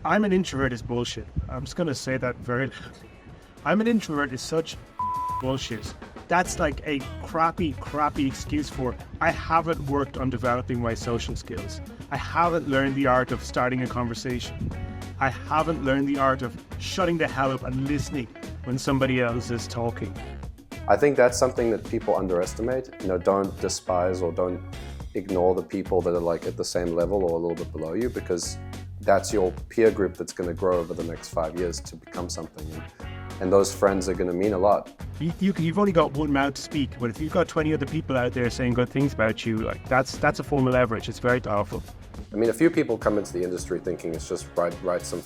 I'm an introvert is bullshit. I'm just going to say that very loudly. I'm an introvert is such bullshit. That's like a crappy excuse for I haven't worked on developing my social skills. I haven't learned the art of starting a conversation. I haven't learned the art of shutting the hell up and listening when somebody else is talking. I think that's something that people underestimate. Don't despise or don't ignore the people that are like at the same level or a little bit below you, because that's your peer group that's going to grow over the next 5 years to become something. And those friends are going to mean a lot. You've only got one mouth to speak, but if you've got 20 other people out there saying good things about you, like that's a form of leverage. It's very powerful. I mean, a few people come into the industry thinking it's just write some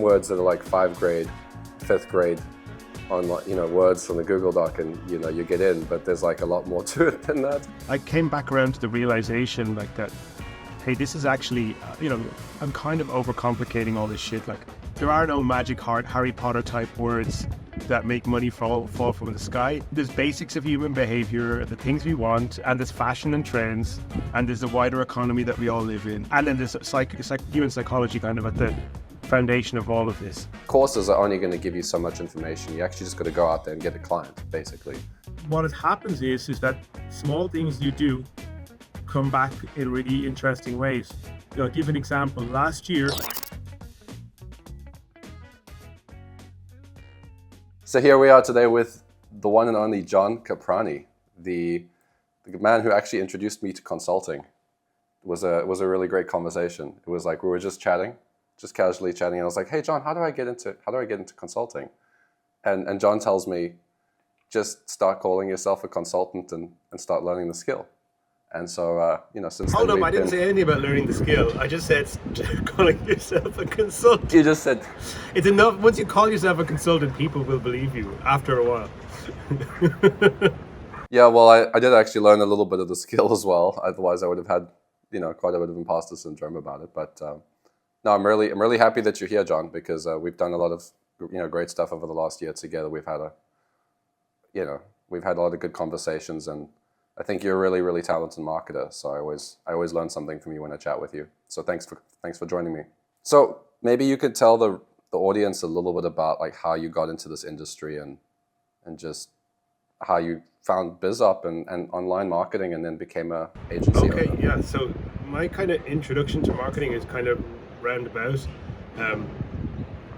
words that are like 5th grade on words from the Google Doc, and you get in. But there's like a lot more to it than that. I came back around to the realization like that. Hey, this is actually, I'm kind of overcomplicating all this shit. Like, there are no magic Harry Potter type words that make money fall from the sky. There's basics of human behavior, the things we want, and there's fashion and trends, and there's the wider economy that we all live in. And then there's human psychology kind of at the foundation of all of this. Courses are only going to give you so much information. You actually just got to go out there and get a client, basically. What happens is that small things you do come back in really interesting ways. I'll give an example. Last year. So here we are today with the one and only John Caprani, the man who actually introduced me to consulting. It was a really great conversation. It was like we were just chatting, just casually chatting, and I was like, "Hey John, how do I get into consulting?" And John tells me, "Just start calling yourself a consultant and start learning the skill." And so, since hold on, I didn't say anything about learning the skill. I just said calling yourself a consultant. You just said it's enough. Once you call yourself a consultant, people will believe you after a while. Yeah, well, I did actually learn a little bit of the skill as well. Otherwise, I would have had, quite a bit of imposter syndrome about it. But no, I'm really happy that you're here, John, because we've done a lot of, great stuff over the last year together. We've had a lot of good conversations, and I think you're a really, really talented marketer. So I always learn something from you when I chat with you. So thanks for joining me. So maybe you could tell the audience a little bit about like how you got into this industry and just how you found BizUp and online marketing and then became a agency owner. Okay, yeah. So my kind of introduction to marketing is kind of roundabout.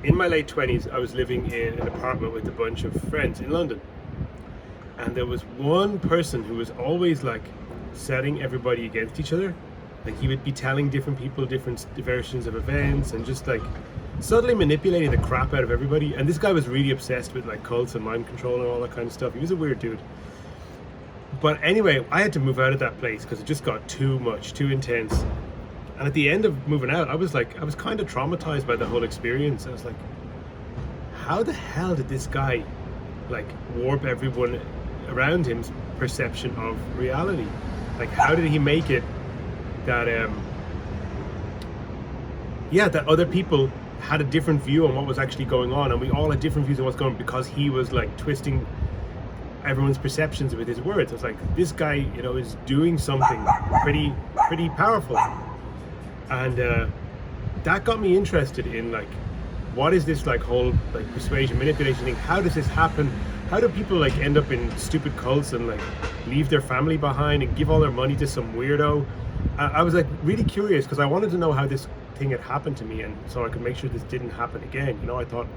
In my late 20s, I was living in an apartment with a bunch of friends in London. And there was one person who was always like setting everybody against each other. Like he would be telling different people different versions of events and just like subtly manipulating the crap out of everybody. And this guy was really obsessed with like cults and mind control and all that kind of stuff. He was a weird dude. But anyway, I had to move out of that place because it just got too much, too intense. And at the end of moving out, I was kind of traumatized by the whole experience. I was like, how the hell did this guy like warp everyone around him's perception of reality? Like, how did he make it that that other people had a different view on what was actually going on, and we all had different views on what's going on because he was like twisting everyone's perceptions with his words. I was like, this guy, is doing something pretty powerful, and that got me interested in like, what is this like whole like persuasion manipulation thing? How does this happen? How do people like end up in stupid cults and like leave their family behind and give all their money to some weirdo? I was like really curious because I wanted to know how this thing had happened to me, and so I could make sure this didn't happen again. I thought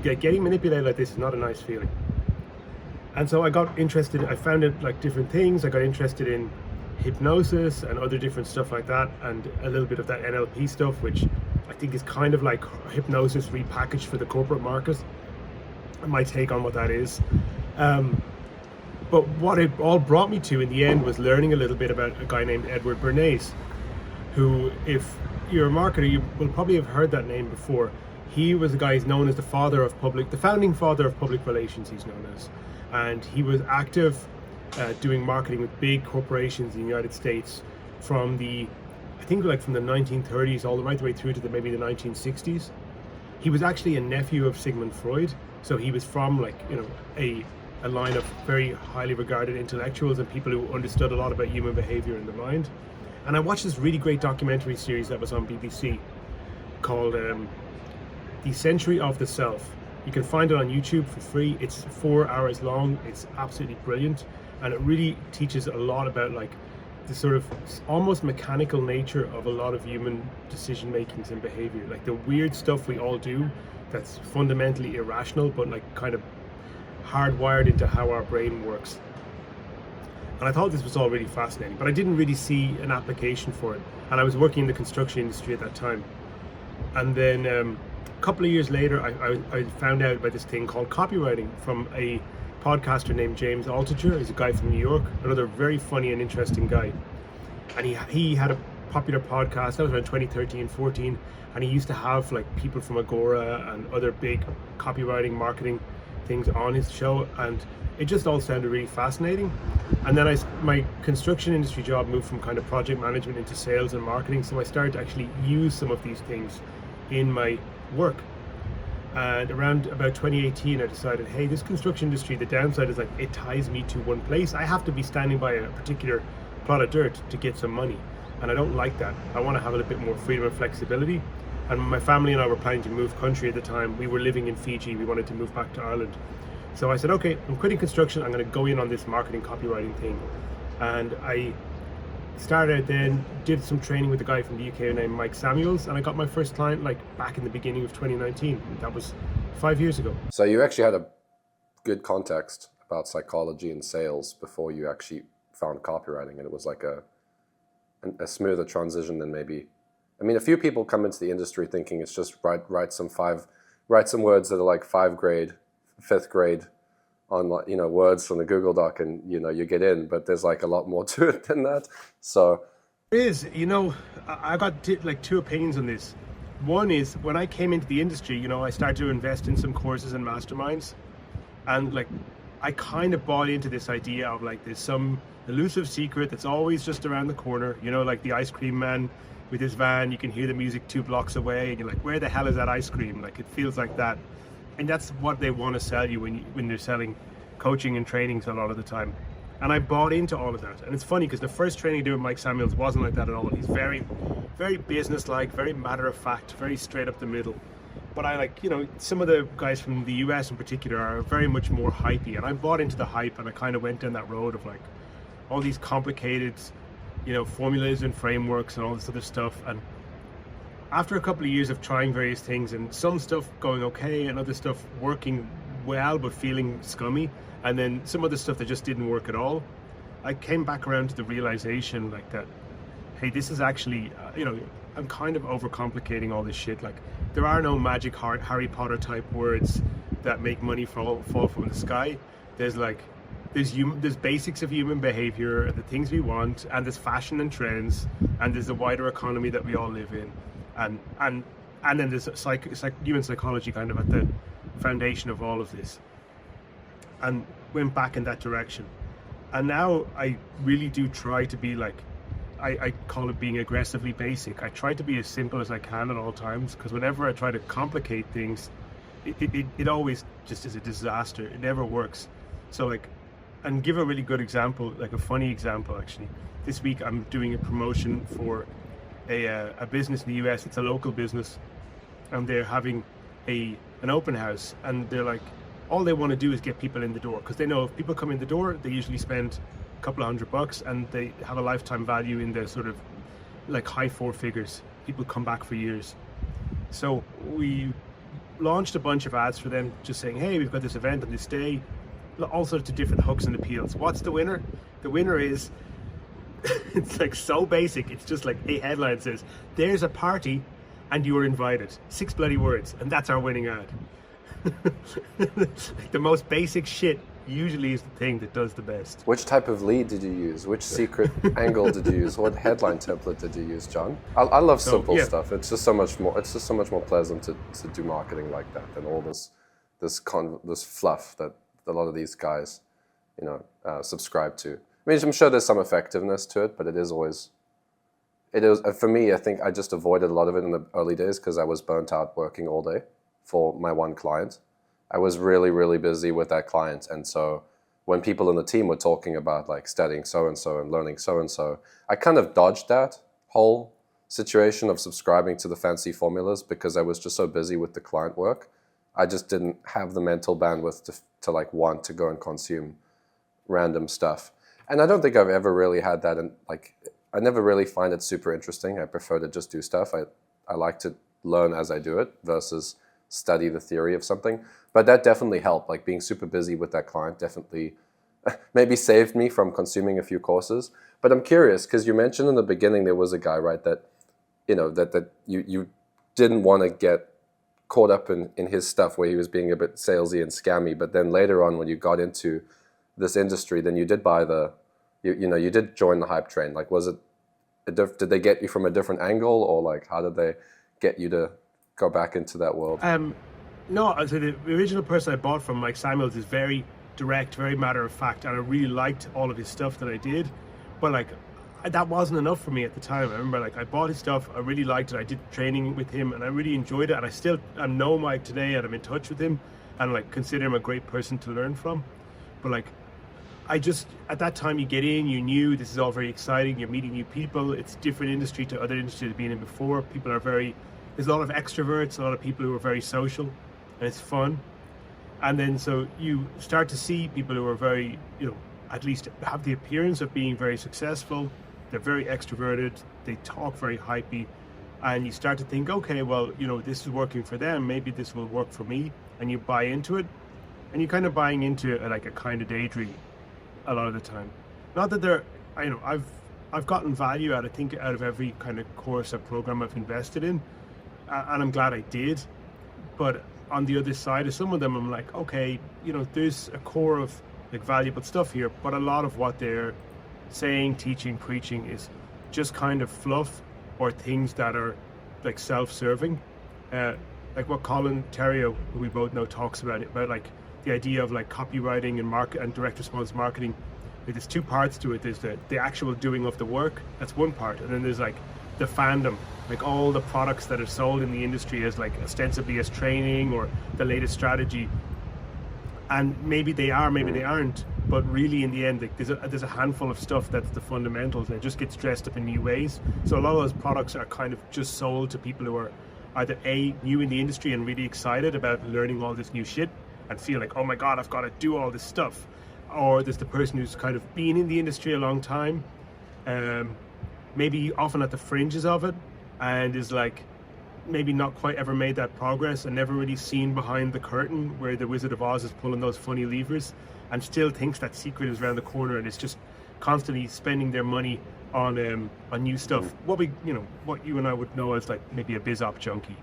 getting manipulated like this is not a nice feeling. And so I got interested. I found it like different things. I got interested in hypnosis and other different stuff like that, and a little bit of that NLP stuff, which I think is kind of like hypnosis repackaged for the corporate market. My take on what that is. But what it all brought me to in the end was learning a little bit about a guy named Edward Bernays, who, if you're a marketer, you will probably have heard that name before. He was the guy who's known as the founding father of public relations, he's known as. And he was active doing marketing with big corporations in the United States from the 1930s all the right way through to maybe the 1960s. He was actually a nephew of Sigmund Freud, so he was from a line of very highly regarded intellectuals and people who understood a lot about human behavior and the mind. And I watched this really great documentary series that was on BBC called The Century of the Self. You can find it on YouTube for free. It's 4 hours long. It's absolutely brilliant, and it really teaches a lot about like the sort of almost mechanical nature of a lot of human decision makings and behavior, like the weird stuff we all do that's fundamentally irrational but like kind of hardwired into how our brain works. And I thought this was all really fascinating, but I didn't really see an application for it, and I was working in the construction industry at that time. And then a couple of years later I found out about this thing called copywriting from a podcaster named James Altucher. He's a guy from New York, another very funny and interesting guy. And he had a popular podcast, that was around 2013-14, and he used to have like people from Agora and other big copywriting marketing things on his show, and it just all sounded really fascinating. And then my construction industry job moved from kind of project management into sales and marketing, so I started to actually use some of these things in my work. And around about 2018 I decided, hey, this construction industry, the downside is like it ties me to one place. I have to be standing by a particular plot of dirt to get some money, and I don't like that. I want to have a little bit more freedom and flexibility. And my family and I were planning to move country at the time. We were living in Fiji. We wanted to move back to Ireland. So I said, okay, I'm quitting construction. I'm going to go in on this marketing copywriting thing. And I started then, did some training with a guy from the UK named Mike Samuels, and I got my first client like back in the beginning of 2019. That was 5 years ago. So you actually had a good context about psychology and sales before you actually found copywriting, and it was like a smoother transition than maybe. I mean, a few people come into the industry thinking it's just write some words that are like 5th grade on, you know, words from the Google Doc, and you know you get in. But there's like a lot more to it than that. So there is, you know, I got like two opinions on this. One is when I came into the industry, you know, I started to invest in some courses and masterminds, and like I kind of bought into this idea of like there's some elusive secret that's always just around the corner, you know, like the ice cream man with his van. You can hear the music 2 blocks away, and you're like, where the hell is that ice cream? Like, it feels like that. And that's what they want to sell you when they're selling coaching and trainings a lot of the time. And I bought into all of that. And it's funny because the first training I did with Mike Samuels wasn't like that at all. He's very, very business-like, very matter-of-fact, very straight up the middle. But I like, you know, some of the guys from the US in particular are very much more hypey. And I bought into the hype, and I kind of went down that road of like all these complicated, you know, formulas and frameworks and all this other stuff. And after a couple of years of trying various things, and some stuff going okay and other stuff working well but feeling scummy, and then some other stuff that just didn't work at all, I came back around to the realization like that, hey, this is actually, you know, I'm kind of overcomplicating all this shit. Like, there are no magic Harry Potter type words that make money fall from the sky. There's like, there's basics of human behavior, the things we want, and there's fashion and trends, and there's the wider economy that we all live in, and then there's human psychology kind of at the foundation of all of this. And went back in that direction. And now I really do try to be like, I call it being aggressively basic. I try to be as simple as I can at all times, because whenever I try to complicate things, it always just is a disaster. It never works. So like, and give a really good example, like a funny example actually. This week I'm doing a promotion for a business in the US. It's a local business, and they're having an open house, and they're like, all they want to do is get people in the door, because they know if people come in the door, they usually spend a couple of $100, and they have a lifetime value in the sort of like high 4 figures. People come back for years. So we launched a bunch of ads for them, just saying, hey, we've got this event on this day, all sorts of different hooks and appeals. What's the winner? The winner is it's like so basic. It's just like a headline says, there's a party and you were invited. 6 bloody words, and that's our winning ad. The most basic shit usually is the thing that does the best. Which type of lead did you use? Which secret angle did you use? What headline template did you use, John? I love simple stuff. It's just so much more. It's just so much more pleasant to do marketing like that than all this fluff that a lot of these guys, you know, subscribe to. I mean, I'm sure there's some effectiveness to it, but it is for me. I think I just avoided a lot of it in the early days because I was burnt out working all day for my one client. I was really, really busy with that client. And so when people in the team were talking about like studying so-and-so and learning so-and-so, I kind of dodged that whole situation of subscribing to the fancy formulas because I was just so busy with the client work. I just didn't have the mental bandwidth to like want to go and consume random stuff. And I don't think I've ever really had that. And like, I never really find it super interesting. I prefer to just do stuff. I like to learn as I do it versus study the theory of something. But that definitely helped. Like being super busy with that client definitely maybe saved me from consuming a few courses. But I'm curious because you mentioned in the beginning there was a guy, right, that that you didn't want to get caught up in his stuff where he was being a bit salesy and scammy. But then later on when you got into this industry, then you did buy you did join the hype train. Like, was it, did they get you from a different angle, or like how did they get you to go back into that world? No, so the original person I bought from, Mike Samuels, is very direct, very matter of fact, and I really liked all of his stuff that I did. But like, that wasn't enough for me at the time. I remember like I bought his stuff, I really liked it, I did training with him and I really enjoyed it, and I know Mike today and I'm in touch with him and like consider him a great person to learn from. But like, at that time you get in, you knew this is all very exciting, you're meeting new people, it's a different industry to other industries I've been in before. There's a lot of extroverts, a lot of people who are very social, and it's fun. And then so you start to see people who are very, at least have the appearance of being very successful. They're very extroverted, they talk very hypey, and you start to think, okay, well, this is working for them, maybe this will work for me, and you buy into it, and you're kind of buying into like a kind of daydream a lot of the time. Not that I've gotten value out of every kind of course or program I've invested in, and I'm glad I did, but on the other side of some of them, I'm like, okay, there's a core of like valuable stuff here, but a lot of what they're saying, teaching, preaching is just kind of fluff or things that are like self-serving, like what Colin Terrio, who we both know, talks about like the idea of like copywriting and direct response marketing. Like, there's two parts to it. There's the actual doing of the work, that's one part, and then there's like the fandom, like all the products that are sold in the industry as like ostensibly as training or the latest strategy. And maybe they are, maybe they aren't, but really in the end, like, there's a handful of stuff that's the fundamentals, and it just gets dressed up in new ways. So a lot of those products are kind of just sold to people who are either new in the industry and really excited about learning all this new shit and feel like, oh my God, I've got to do all this stuff. Or there's the person who's kind of been in the industry a long time, maybe often at the fringes of it, and is like, maybe not quite ever made that progress and never really seen behind the curtain where the Wizard of Oz is pulling those funny levers, and still thinks that secret is around the corner and is just constantly spending their money on new stuff. What you and I would know as like maybe a biz op junkie.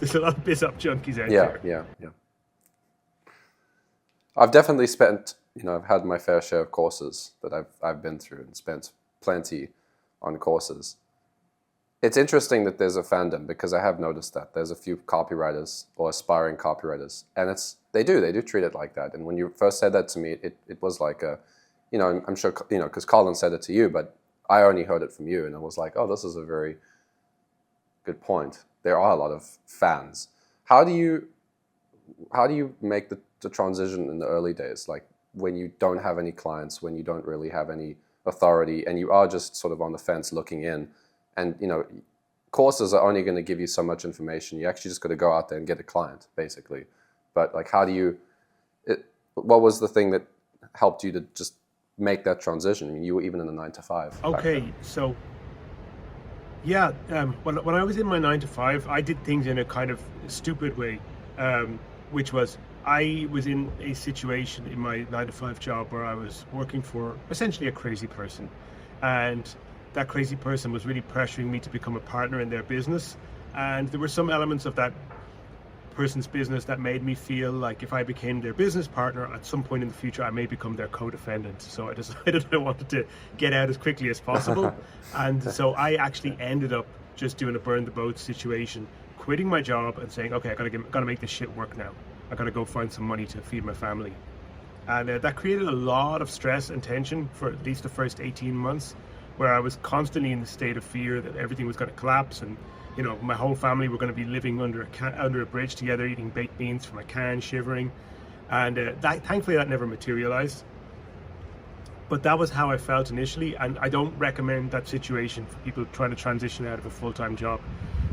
There's a lot of biz op junkies out there. Yeah. I've definitely spent, I've had my fair share of courses that I've been through and spent plenty on courses. It's interesting that there's a fandom, because I have noticed that there's a few copywriters or aspiring copywriters, and they do treat it like that. And when you first said that to me, it was like I'm sure, because Colin said it to you, but I only heard it from you, and I was like, oh, this is a very good point. There are a lot of fans. How do you make the transition in the early days, like when you don't have any clients, when you don't really have any authority, and you are just sort of on the fence looking in? And, courses are only going to give you so much information. You actually just got to go out there and get a client, basically. But like, what was the thing that helped you to just make that transition? I mean, you were even in a 9-to-5. Okay, so yeah, when I was in my 9-to-5, I did things in a kind of stupid way, which was I was in a situation in my 9-to-5 job where I was working for essentially a crazy person, and that crazy person was really pressuring me to become a partner in their business, and there were some elements of that person's business that made me feel like if I became their business partner at some point in the future, I may become their co-defendant. So I decided I wanted to get out as quickly as possible. And so I actually ended up just doing a burn the boat situation, quitting my job and saying, okay, I gotta make this shit work now. I gotta go find some money to feed my family. And that created a lot of stress and tension for at least the first 18 months, where I was constantly in the state of fear that everything was going to collapse, and my whole family were going to be living under a bridge together, eating baked beans from a can, shivering, and thankfully that never materialized. But that was how I felt initially, and I don't recommend that situation for people trying to transition out of a full-time job.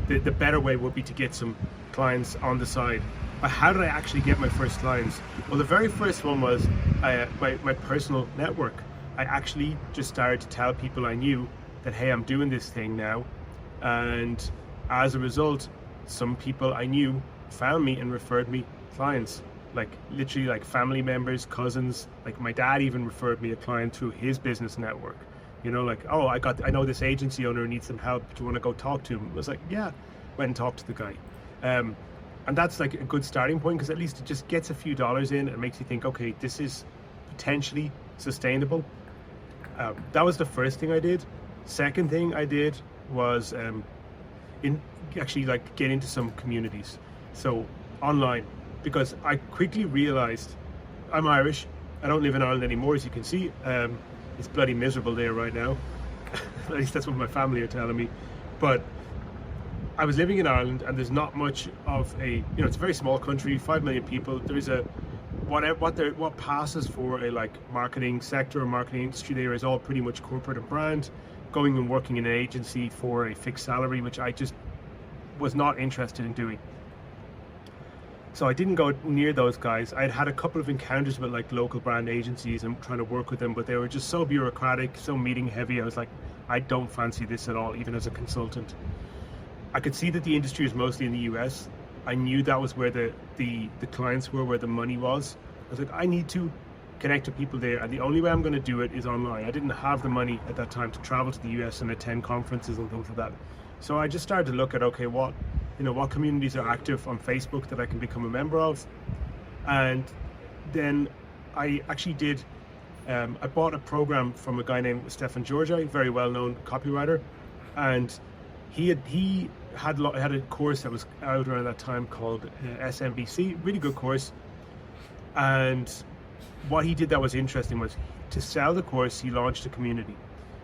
The better way would be to get some clients on the side. But how did I actually get my first clients? Well, the very first one was my personal network. I actually just started to tell people I knew that, hey, I'm doing this thing now. And as a result, some people I knew found me and referred me clients. Like literally like family members, cousins, like my dad even referred me a client through his business network. You know, like, oh, I know this agency owner needs some help. Do you want to go talk to him? I was like, yeah, went and talked to the guy. And that's like a good starting point, because at least it just gets a few dollars in and makes you think, okay, this is potentially sustainable. That was the first thing I did. Second thing I did was get into some communities. So online, because I quickly realized I'm Irish. I don't live in Ireland anymore, as you can see. It's bloody miserable there right now. At least that's what my family are telling me. But I was living in Ireland, and there's not much of a, it's a very small country, 5 million people. There's a, what passes for a like marketing sector or marketing industry there is all pretty much corporate and brand, going and working in an agency for a fixed salary, which I just was not interested in doing. So I didn't go near those guys. I'd had a couple of encounters with like local brand agencies and trying to work with them, but they were just so bureaucratic, so meeting heavy. I was like, I don't fancy this at all, even as a consultant. I could see that the industry was mostly in the US. I knew that was where the clients were, where the money was. I was like, I need to connect to people there, and the only way I'm going to do it is online. I didn't have the money at that time to travel to the US and attend conferences and things like that. So I just started to look at, okay, what communities are active on Facebook that I can become a member of. And then I actually did, I bought a program from a guy named Stefan Georgi, very well-known copywriter. And he had a course that was out around that time called SMBC, really good course. And what he did that was interesting was, to sell the course, he launched a community.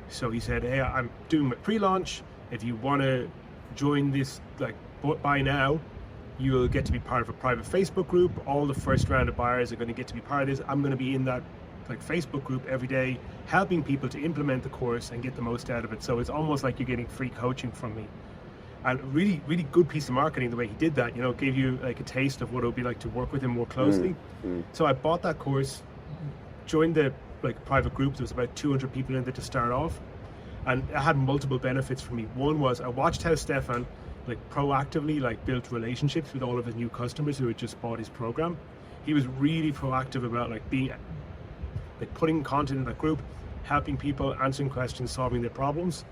So he said, hey, I'm doing my pre-launch. If you want to join this, like, by now, you will get to be part of a private Facebook group. All the first round of buyers are going to get to be part of this. I'm going to be in that like Facebook group every day, helping people to implement the course and get the most out of it. So it's almost like you're getting free coaching from me. And really, really good piece of marketing the way he did that, gave you like a taste of what it would be like to work with him more closely. So I bought that course, joined the like private group. There was about 200 people in there to start off. And it had multiple benefits for me. One was I watched how Stefan like proactively like built relationships with all of his new customers who had just bought his program. He was really proactive about like being like putting content in that group, helping people, answering questions, solving their problems,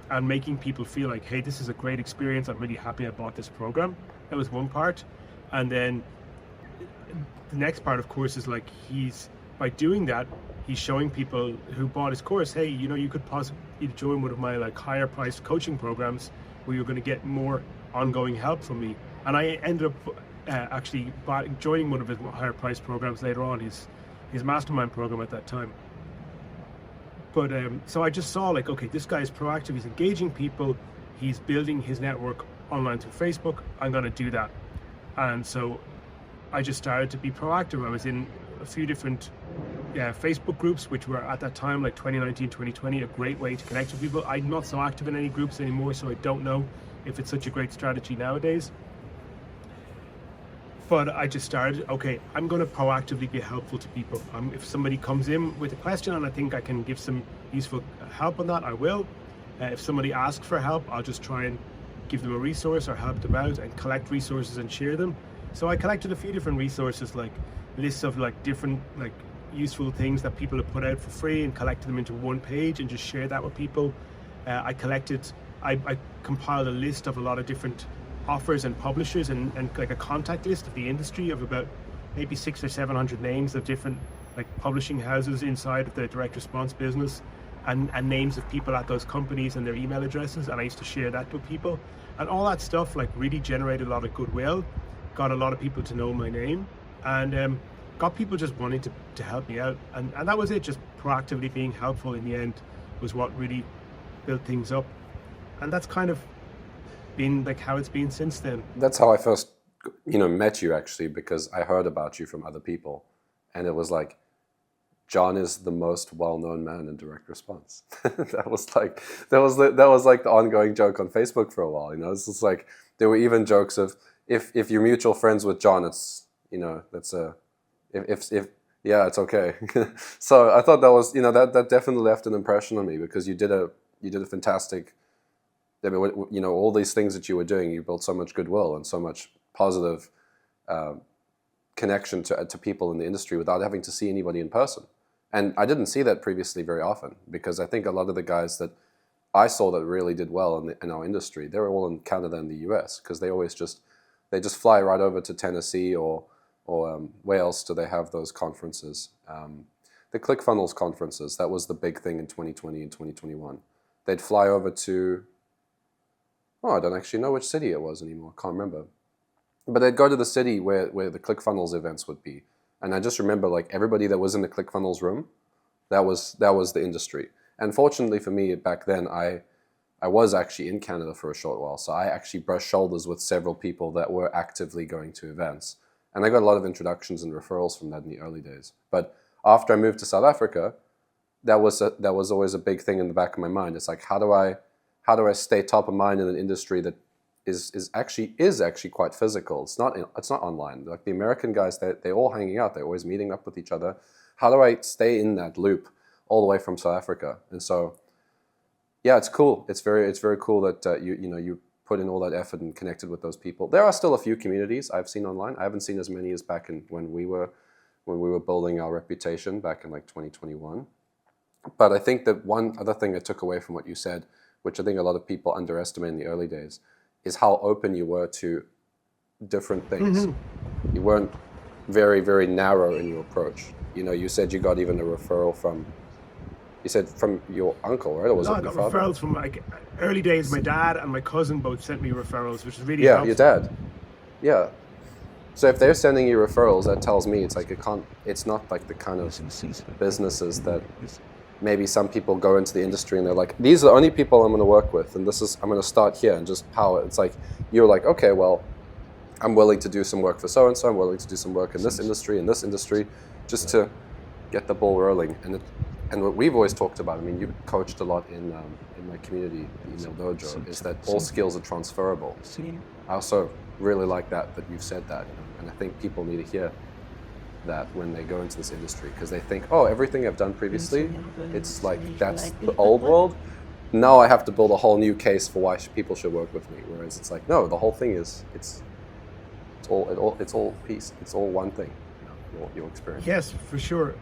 and making people feel like, hey, this is a great experience. I'm really happy I bought this program. That was one part. And then the next part, of course, is like by doing that, he's showing people who bought his course, hey, you could possibly join one of my like higher priced coaching programs where you're going to get more ongoing help from me. And I ended up actually joining one of his higher priced programs later on, his mastermind program at that time. But so I just saw like, okay, this guy is proactive, he's engaging people, he's building his network online through Facebook. I'm going to do that. And so I just started to be proactive. I was in a few different Facebook groups, which were at that time, like 2019, 2020, a great way to connect with people. I'm not so active in any groups anymore, so I don't know if it's such a great strategy nowadays. But I just started, okay, I'm going to proactively be helpful to people. If somebody comes in with a question and I think I can give some useful help on that, I will. If somebody asks for help, I'll just try and give them a resource or help them out and collect resources and share them. So I collected a few different resources, like lists of like different like useful things that people have put out for free, and collected them into one page and just shared that with people. I compiled a list of a lot of different offers and publishers and like a contact list of the industry of about maybe 600 or 700 names of different like publishing houses inside of the direct response business, and names of people at those companies and their email addresses. And I used to share that with people, and all that stuff like really generated a lot of goodwill, got a lot of people to know my name, and got people just wanting to help me out. And that was it. Just proactively being helpful in the end was what really built things up. And that's kind of been like how it's been since then. That's how I first, met you, actually, because I heard about you from other people, and it was like, John is the most well-known man in direct response. that was like the ongoing joke on Facebook for a while. It's just like there were even jokes of if you're mutual friends with John, it's that's a if yeah, it's okay. So I thought that was that definitely left an impression on me, because you did a fantastic. I mean, all these things that you were doing, you built so much goodwill and so much positive connection to people in the industry without having to see anybody in person. And I didn't see that previously very often, because I think a lot of the guys that I saw that really did well in our industry, they were all in Canada and the US, because they always just fly right over to Tennessee or where else do they have those conferences? The ClickFunnels conferences, that was the big thing in 2020 and 2021. They'd fly over to, I don't actually know which city it was anymore, I can't remember. But they'd go to the city where the ClickFunnels events would be. And I just remember, like, everybody that was in the ClickFunnels room, that was the industry. And fortunately for me, back then, I was actually in Canada for a short while. So I actually brushed shoulders with several people that were actively going to events. And I got a lot of introductions and referrals from that in the early days. But after I moved to South Africa, that was always a big thing in the back of my mind. It's like, how do I stay top of mind in an industry that is actually quite physical? It's not online. Like the American guys, they're all hanging out. They're always meeting up with each other. How do I stay in that loop all the way from South Africa? And so, yeah, it's cool. It's very cool that you put in all that effort and connected with those people. There are still a few communities I've seen online. I haven't seen as many as back in when we were building our reputation back in like 2021. But I think that one other thing I took away from what you said, which I think a lot of people underestimate in the early days, is how open you were to different things. Mm-hmm. You weren't very, very narrow in your approach. You said you got even a referral from your uncle, right? Or was it I got referrals from like early days. My dad and my cousin both sent me referrals, which is really helpful. Your dad. Yeah. So if they're sending you referrals, that tells me it's like it's not like the kind of businesses that maybe some people go into the industry and they're like, these are the only people I'm going to work with, and I'm going to start here and just power. It's like, you're like, okay, well, I'm willing to do some work for so-and-so, I'm willing to do some work in this industry, just to get the ball rolling. And what we've always talked about, I mean, you coached a lot in my community, the email dojo, is that all skills are transferable. I also really like that you've said that, and I think people need to hear that when they go into this industry, because they think, everything I've done previously, it's like that's the old world. Now I have to build a whole new case for why people should work with me. Whereas it's like, no, the whole thing is it's all peace. It's all one thing. Your experience. Yes, for sure.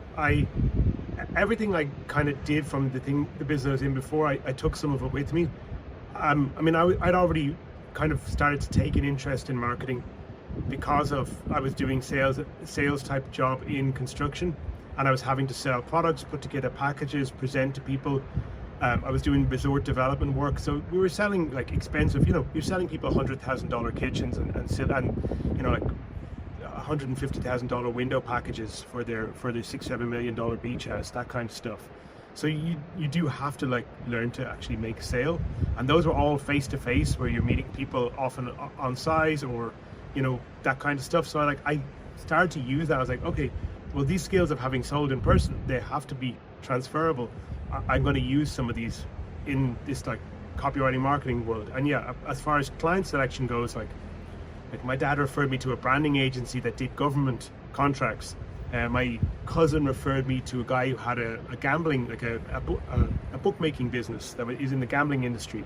Everything I kind of did from the business I was in before, I took some of it with me. I'd already kind of started to take an interest in marketing, because I was doing sales type job in construction, and I was having to sell products, put together packages, present to people. I was doing resort development work, so we were selling like expensive, you're selling people $100,000 kitchens and like $150,000 window packages for their $6-7 million beach house, that kind of stuff. So you do have to like learn to actually make a sale, and those were all face to face, where you're meeting people often on site or that kind of stuff. So I started to use that. I was like, okay, well, these skills of having sold in person, they have to be transferable. I'm going to use some of these in this like copywriting marketing world. And yeah, as far as client selection goes, like my dad referred me to a branding agency that did government contracts. My cousin referred me to a guy who had a gambling, like a bookmaking business that is in the gambling industry.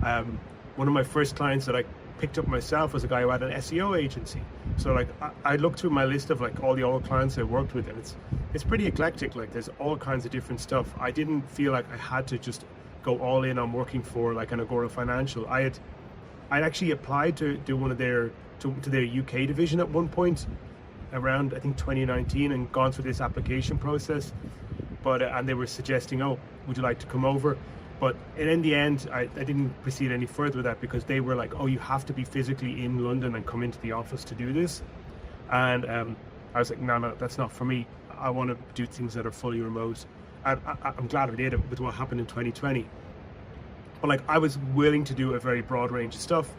One of my first clients that I picked up myself was a guy who had an SEO agency. So like I looked through my list of like all the old clients I worked with, and it's pretty eclectic. Like there's all kinds of different stuff. I didn't feel like I had to just go all in on working for like an Agora Financial. I'd actually applied to do one of their UK division at one point around I think 2019, and gone through this application process. But and they were suggesting, would you like to come over? But in the end, I didn't proceed any further with that, because they were like, you have to be physically in London and come into the office to do this. And I was like, no, that's not for me. I want to do things that are fully remote. I'm glad I did it with what happened in 2020. But like, I was willing to do a very broad range of stuff.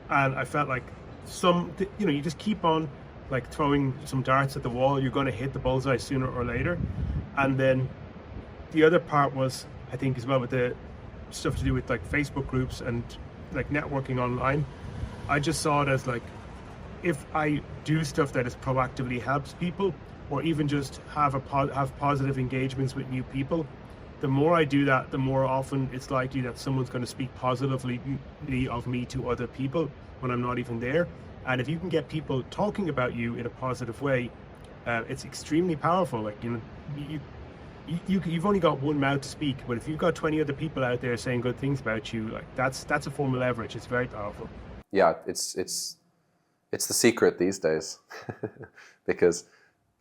And I felt like you just keep on like throwing some darts at the wall. You're going to hit the bullseye sooner or later. And then the other part was, I think as well, with the stuff to do with like Facebook groups and like networking online, I just saw it as like, if I do stuff that is proactively helps people, or even just have positive engagements with new people, the more I do that, the more often it's likely that someone's going to speak positively of me to other people when I'm not even there. And if you can get people talking about you in a positive way, it's extremely powerful. Like, you know, you've only got one mouth to speak, but if you've got 20 other people out there saying good things about you, like that's a form of leverage. It's very powerful. Yeah, it's the secret these days. Because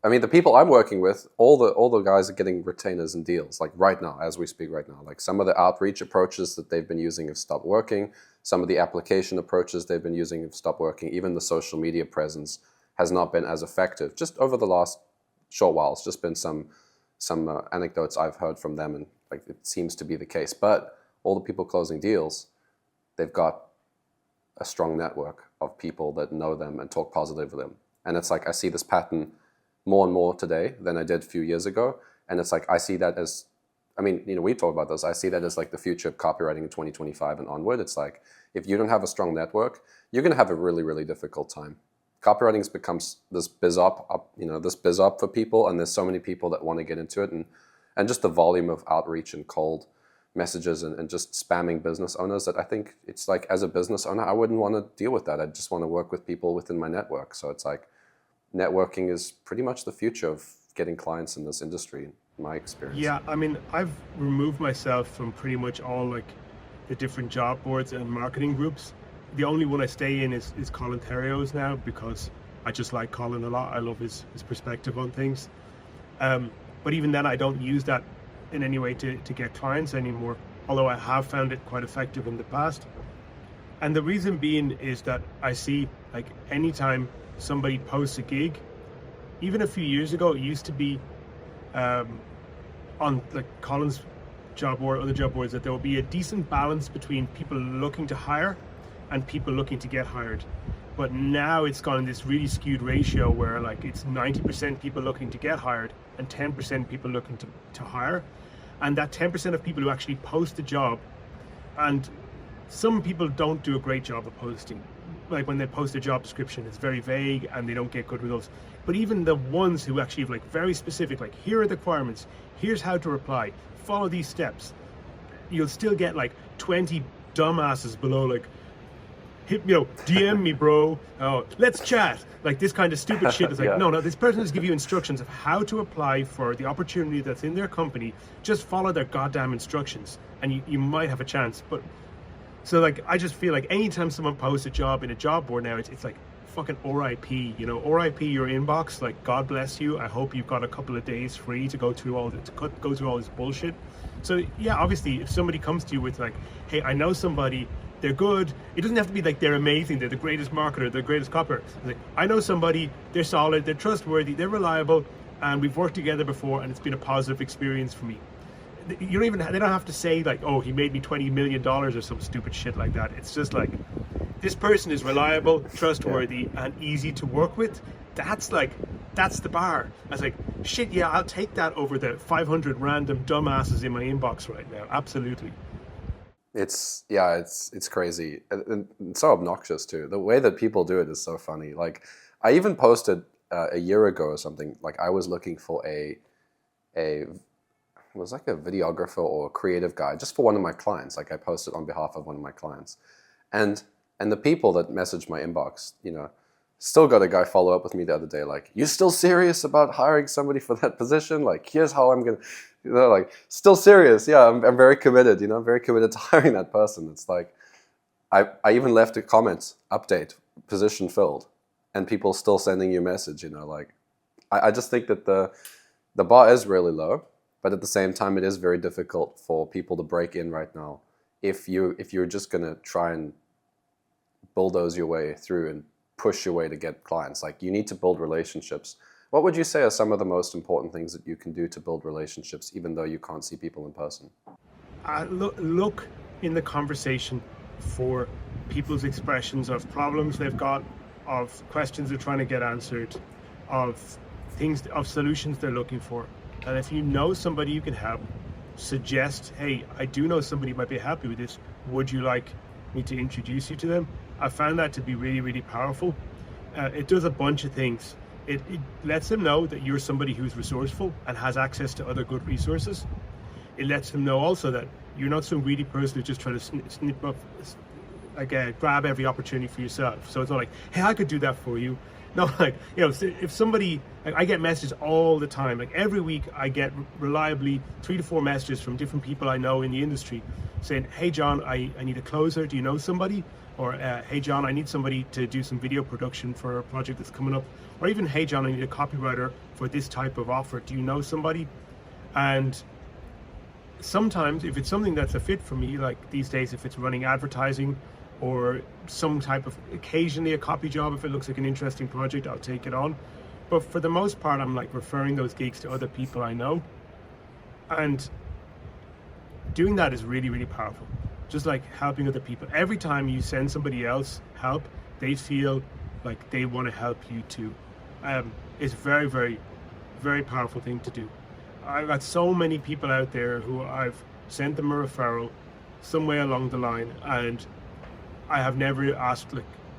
I mean, the people I'm working with, all the guys are getting retainers and deals, like right now, as we speak right now. Like some of the outreach approaches that they've been using have stopped working. Some of the application approaches they've been using have stopped working. Even the social media presence has not been as effective. Just over the last short while, it's just been some anecdotes I've heard from them, and like it seems to be the case. But all the people closing deals, they've got a strong network of people that know them and talk positive with them. And it's like I see this pattern more and more today than I did a few years ago. And it's like I see that as, I mean, you know, we talk about this. I see that as like the future of copywriting in 2025 and onward. It's like if you don't have a strong network, you're going to have a really, really difficult time. Copywriting has become this biz op, this biz op for people, and there's so many people that want to get into it, and just the volume of outreach and cold messages and just spamming business owners that I think it's like, as a business owner, I wouldn't want to deal with that. I just want to work with people within my network. So it's like networking is pretty much the future of getting clients in this industry, in my experience. Yeah, I mean, I've removed myself from pretty much all like the different job boards and marketing groups. The only one I stay in is Colin Theriot's now, because I just like Colin a lot. I love his perspective on things. But even then, I don't use that in any way to get clients anymore, although I have found it quite effective in the past. And the reason being is that I see, like, anytime somebody posts a gig, even a few years ago, it used to be on like Colin's job board, other job boards, that there will be a decent balance between people looking to hire and people looking to get hired. But now it's gone in this really skewed ratio where like it's 90% people looking to get hired and 10% people looking to hire. And that 10% of people who actually post the job, and some people don't do a great job of posting. Like when they post a job description, it's very vague and they don't get good results. But even the ones who actually have like very specific, like here are the requirements, here's how to reply, follow these steps, you'll still get like 20 dumbasses below, like, DM me, bro. Oh, let's chat. Like this kind of stupid shit is like, no, this person is giving you instructions of how to apply for the opportunity that's in their company. Just follow their goddamn instructions and you might have a chance. But so like, I just feel like anytime someone posts a job in a job board now, it's like fucking RIP, RIP your inbox. Like, God bless you. I hope you've got a couple of days free to go through all this bullshit. So yeah, obviously if somebody comes to you with like, hey, I know somebody, they're good. It doesn't have to be like they're amazing, they're the greatest marketer, they're the greatest copper. Like, I know somebody, they're solid, they're trustworthy, they're reliable, and we've worked together before and it's been a positive experience for me. They don't have to say like, oh, he made me $20 million or some stupid shit like that. It's just like, this person is reliable, trustworthy, and easy to work with. That's the bar. I was like, shit, yeah, I'll take that over the 500 random dumbasses in my inbox right now. Absolutely. It's crazy and so obnoxious too. The way that people do it is so funny. Like, I even posted a year ago or something. Like, I was looking for it was like a videographer or a creative guy just for one of my clients. Like, I posted on behalf of one of my clients, and the people that messaged my inbox, still got a guy follow up with me the other day. Like, you still serious about hiring somebody for that position? Like, here's how I'm gonna. Like, still serious. Yeah, I'm very committed, I'm very committed to hiring that person. It's like, I even left a comment, update, position filled, and people still sending you a message, like, I just think that the bar is really low, but at the same time, it is very difficult for people to break in right now. If you're just going to try and bulldoze your way through and push your way to get clients, like, you need to build relationships. What would you say are some of the most important things that you can do to build relationships, even though you can't see people in person? Look in the conversation for people's expressions of problems they've got, of questions they're trying to get answered, of solutions they're looking for. And if you know somebody you can help, suggest, hey, I do know somebody who might be happy with this. Would you like me to introduce you to them? I found that to be really, really powerful. It does a bunch of things. It lets them know that you're somebody who's resourceful and has access to other good resources. It lets them know also that you're not some greedy person who's just trying to snip up, grab every opportunity for yourself. So it's not like, hey, I could do that for you. No, like, if somebody, I get messages all the time. Like every week I get reliably 3 to 4 messages from different people I know in the industry saying, hey John, I need a closer, do you know somebody? Or hey John, I need somebody to do some video production for a project that's coming up. Or even, hey John, I need a copywriter for this type of offer, do you know somebody? And sometimes if it's something that's a fit for me, like these days if it's running advertising or some type of, occasionally a copy job, if it looks like an interesting project, I'll take it on. But for the most part, I'm like referring those gigs to other people I know. And doing that is really, really powerful. Just like helping other people. Every time you send somebody else help, they feel like they want to help you too. It's very, very, very powerful thing to do. I've got so many people out there who I've sent them a referral somewhere along the line, and I have never asked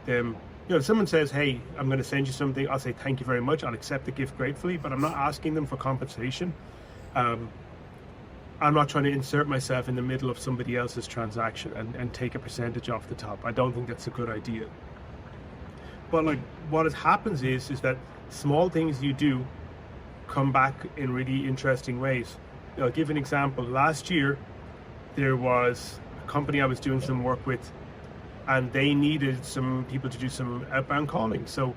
them, if someone says, hey, I'm going to send you something, I'll say thank you very much, I'll accept the gift gratefully, but I'm not asking them for compensation. I'm not trying to insert myself in the middle of somebody else's transaction and take a percentage off the top. I don't think that's a good idea. But what happens is that small things you do come back in really interesting ways. I'll give an example. Last year, there was a company I was doing some work with, and they needed some people to do some outbound calling. So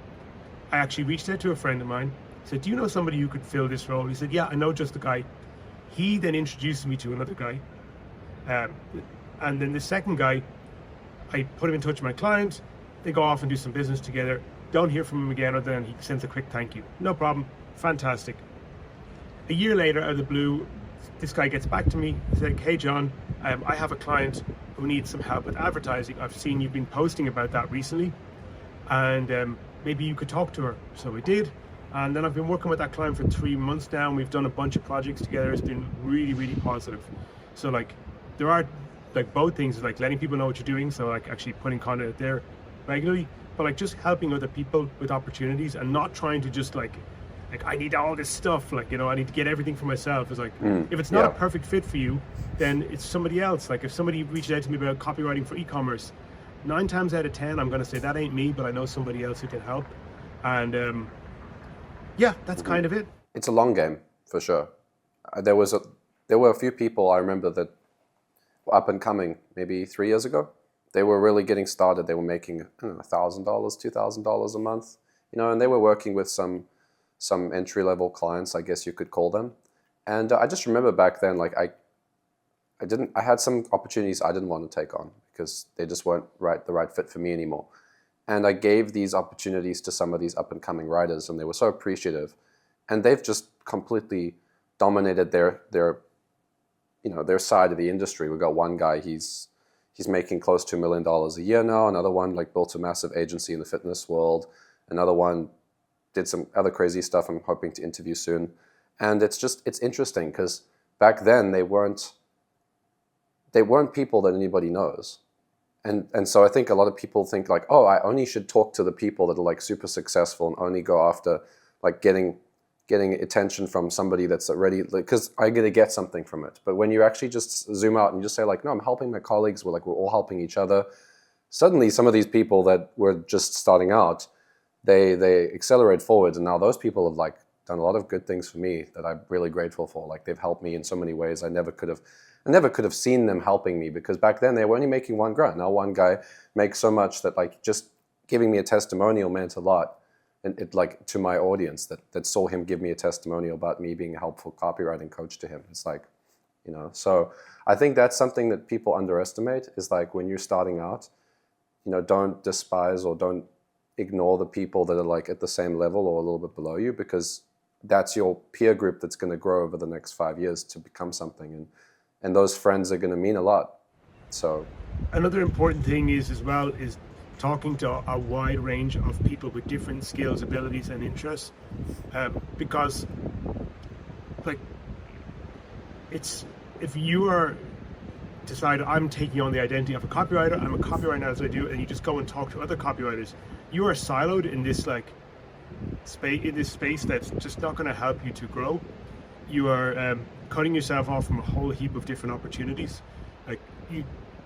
I actually reached out to a friend of mine, said, do you know somebody who could fill this role? He said, yeah, I know just the guy. He then introduced me to another guy. And then the second guy, I put him in touch with my client. They go off and do some business together. Don't hear from him again other than he sends a quick thank you. No problem. Fantastic. A year later, out of the blue, this guy gets back to me. He's like, hey John, I have a client who needs some help with advertising. I've seen you've been posting about that recently, and maybe you could talk to her. So we did, and then I've been working with that client for 3 months now, and we've done a bunch of projects together. It's been really, really positive. So there are both things, like letting people know what you're doing, so actually putting content out there regularly, but just helping other people with opportunities and not trying to just I need all this stuff, I need to get everything for myself. It's if it's not a perfect fit for you, then it's somebody else. If somebody reaches out to me about copywriting for e-commerce, 9 times out of 10, I'm going to say that ain't me, but I know somebody else who can help. And that's kind of it. It's a long game, for sure. There were a few people I remember that were up and coming maybe 3 years ago. They were really getting started. They were making $1,000, $2,000 a month, and they were working with some entry-level clients, I guess you could call them. And I just remember back then, I had some opportunities I didn't want to take on because they just weren't the right fit for me anymore. And I gave these opportunities to some of these up-and-coming writers, and they were so appreciative. And they've just completely dominated their side of the industry. We've got one guy, he's making close to $1 million a year now. Another one built a massive agency in the fitness world. Another one did some other crazy stuff I'm hoping to interview soon. And it's interesting because back then they weren't people that anybody knows. And so I think a lot of people think I only should talk to the people that are super successful and only go after getting attention from somebody that's already, because I'm going to get something from it. But when you actually just zoom out and you just say no, I'm helping my colleagues, we're all helping each other. Suddenly some of these people that were just starting out, they accelerate forward, and now those people have done a lot of good things for me that I'm really grateful for. They've helped me in so many ways I never could have seen them helping me, because back then they were only making $1,000. Now one guy makes so much that just giving me a testimonial meant a lot, and it to my audience that saw him give me a testimonial about me being a helpful copywriting coach to him. It's so I think that's something that people underestimate is when you're starting out, don't despise or don't ignore the people that are at the same level or a little bit below you, because that's your peer group that's going to grow over the next 5 years to become something, and those friends are going to mean a lot. So another important thing is talking to a wide range of people with different skills, abilities and interests, because it's, if you are decide I'm taking on the identity of a copywriter, I'm a copywriter as I do, and you just go and talk to other copywriters, you are siloed in this like space that's just not going to help you to grow. You are cutting yourself off from a whole heap of different opportunities. Like, you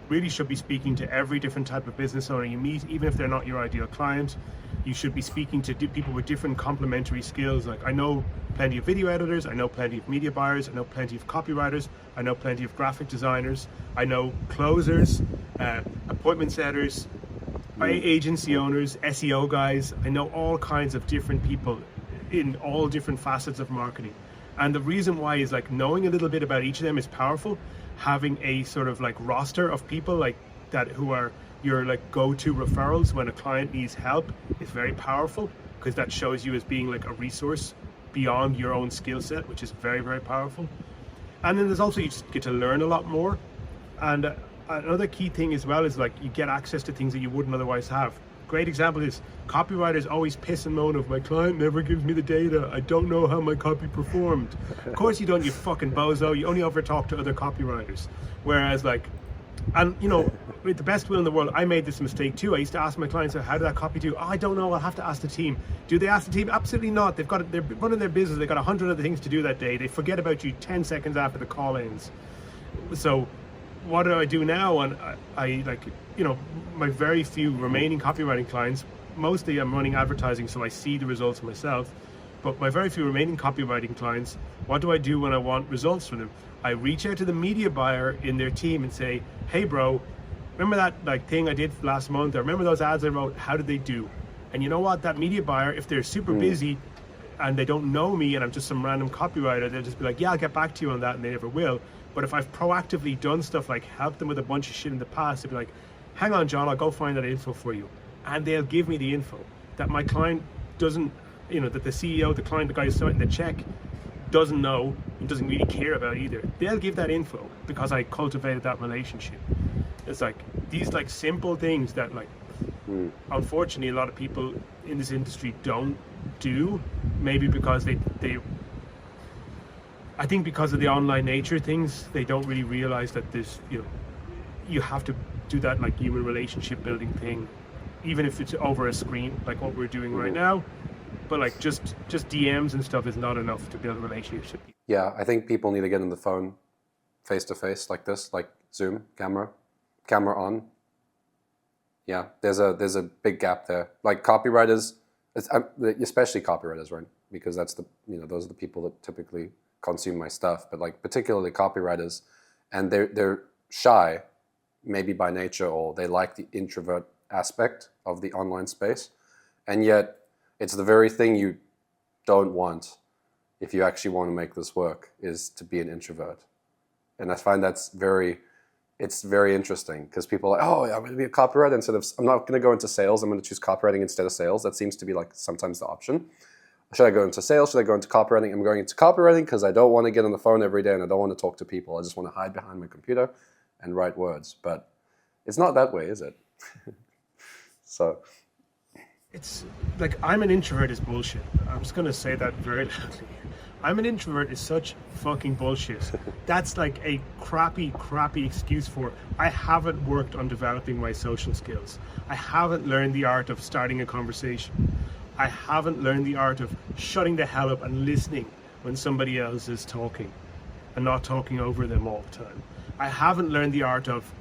really should be speaking to every different type of business owner you meet, even if they're not your ideal client. You should be speaking to people with different complementary skills. Like, I know plenty of video editors, I know plenty of media buyers, I know plenty of copywriters, I know plenty of graphic designers, I know closers, appointment setters, agency owners, SEO guys. I know all kinds of different people in all different facets of marketing. And the reason why is, like, knowing a little bit about each of them is powerful. Having a sort of like roster of people like that who are your like go-to referrals when a client needs help is very powerful, because that shows you as being like a resource beyond your own skill set, which is very, very powerful. And then there's also, you just get to learn a lot more. And another key thing as well is, like, you get access to things that you wouldn't otherwise have. Great example is copywriters always piss and moan of, my client never gives me the data, I don't know how my copy performed. Of course you don't, you fucking bozo. You only ever talk to other copywriters. Whereas, like, and you know, with the best will in the world, I made this mistake too. I used to ask my clients, how did that copy do? Oh, I don't know, I'll have to ask the team. Do they ask the team? Absolutely not. They're running their business, they've got 100 other things to do that day. They forget about you 10 seconds after the call ends. So what do I do now? And I like, you know, my very few remaining copywriting clients, mostly I'm running advertising, so I see the results myself. But my very few remaining copywriting clients, what do I do when I want results from them? I reach out to the media buyer in their team and say, hey bro, remember that like thing I did last month? Or remember those ads I wrote? How did they do? And you know what? That media buyer, if they're super busy and they don't know me and I'm just some random copywriter, they'll just be like, yeah, I'll get back to you on that, and they never will. But if I've proactively done stuff like helped them with a bunch of shit in the past, they'll be like, hang on, John, I'll go find that info for you. And they'll give me the info that my client doesn't, you know, that the CEO, the client, the guy who's signing the check doesn't know and doesn't really care about either. They'll give that info because I cultivated that relationship. It's like these like simple things that like, unfortunately, a lot of people in this industry don't do, maybe because they I think because of the online nature of things, they don't really realize that this, you know, you have to do that like human relationship building thing, even if it's over a screen, like what we're doing right now. But like just DMs and stuff is not enough to build a relationship. Yeah, I think people need to get on the phone face to face like this, like Zoom, camera on. Yeah, there's a big gap there. Like copywriters, especially copywriters, right? Because that's the, you know, those are the people that typically consume my stuff. But like particularly copywriters, and they're shy, maybe by nature, or they like the introvert aspect of the online space, and yet it's the very thing you don't want if you actually want to make this work, is to be an introvert. And I find it's very interesting, because people are like, oh, I'm going to be a copywriter instead of, I'm not going to go into sales, I'm going to choose copywriting instead of sales. That seems to be like sometimes the option. Should I go into sales? Should I go into copywriting? I'm going into copywriting because I don't want to get on the phone every day and I don't want to talk to people. I just want to hide behind my computer and write words. But it's not that way, is it? So it's like, I'm an introvert is bullshit. I'm just going to say that very loudly. I'm an introvert is such fucking bullshit. That's like a crappy excuse for, I haven't worked on developing my social skills. I haven't learned the art of starting a conversation. I haven't learned the art of shutting the hell up and listening when somebody else is talking and not talking over them all the time. I haven't learned the art of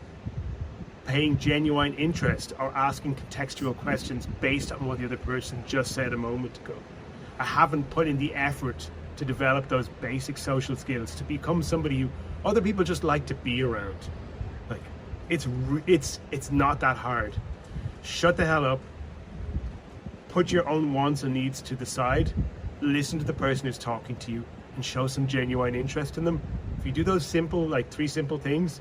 paying genuine interest or asking contextual questions based on what the other person just said a moment ago. I haven't put in the effort to develop those basic social skills to become somebody who other people just like to be around. Like, it's not that hard. Shut the hell up. Put your own wants and needs to the side. Listen to the person who's talking to you and show some genuine interest in them. If you do those simple, like 3 simple things,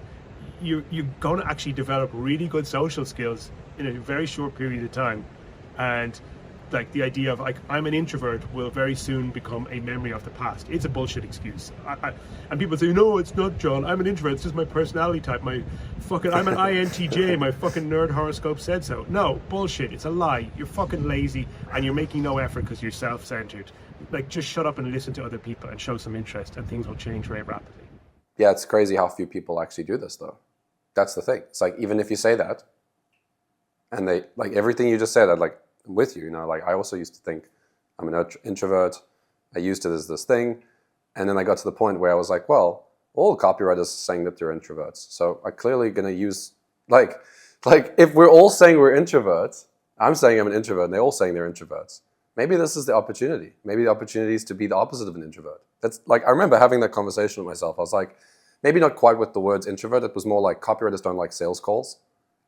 you're going to actually develop really good social skills in a very short period of time. And like the idea of like, I'm an introvert will very soon become a memory of the past. It's a bullshit excuse. And people say, no, it's not, John. I'm an introvert. It's just my personality type. I'm an INTJ. My fucking nerd horoscope said so. No, bullshit. It's a lie. You're fucking lazy and you're making no effort because you're self-centered. Like, just shut up and listen to other people and show some interest, and things will change very rapidly. Yeah, it's crazy how few people actually do this, though. That's the thing. It's like, even if you say that, and they, like, everything you just said, I'm with you, like, I also used to think I'm an introvert. I used it as this thing. And then I got to the point where I was like, well, all copywriters are saying that they're introverts. So I'm clearly going to use, like, if we're all saying we're introverts, I'm saying I'm an introvert, and they're all saying they're introverts. Maybe this is the opportunity. Maybe the opportunity is to be the opposite of an introvert. That's like, I remember having that conversation with myself. I was like, maybe not quite with the words introvert. It was more like copywriters don't like sales calls,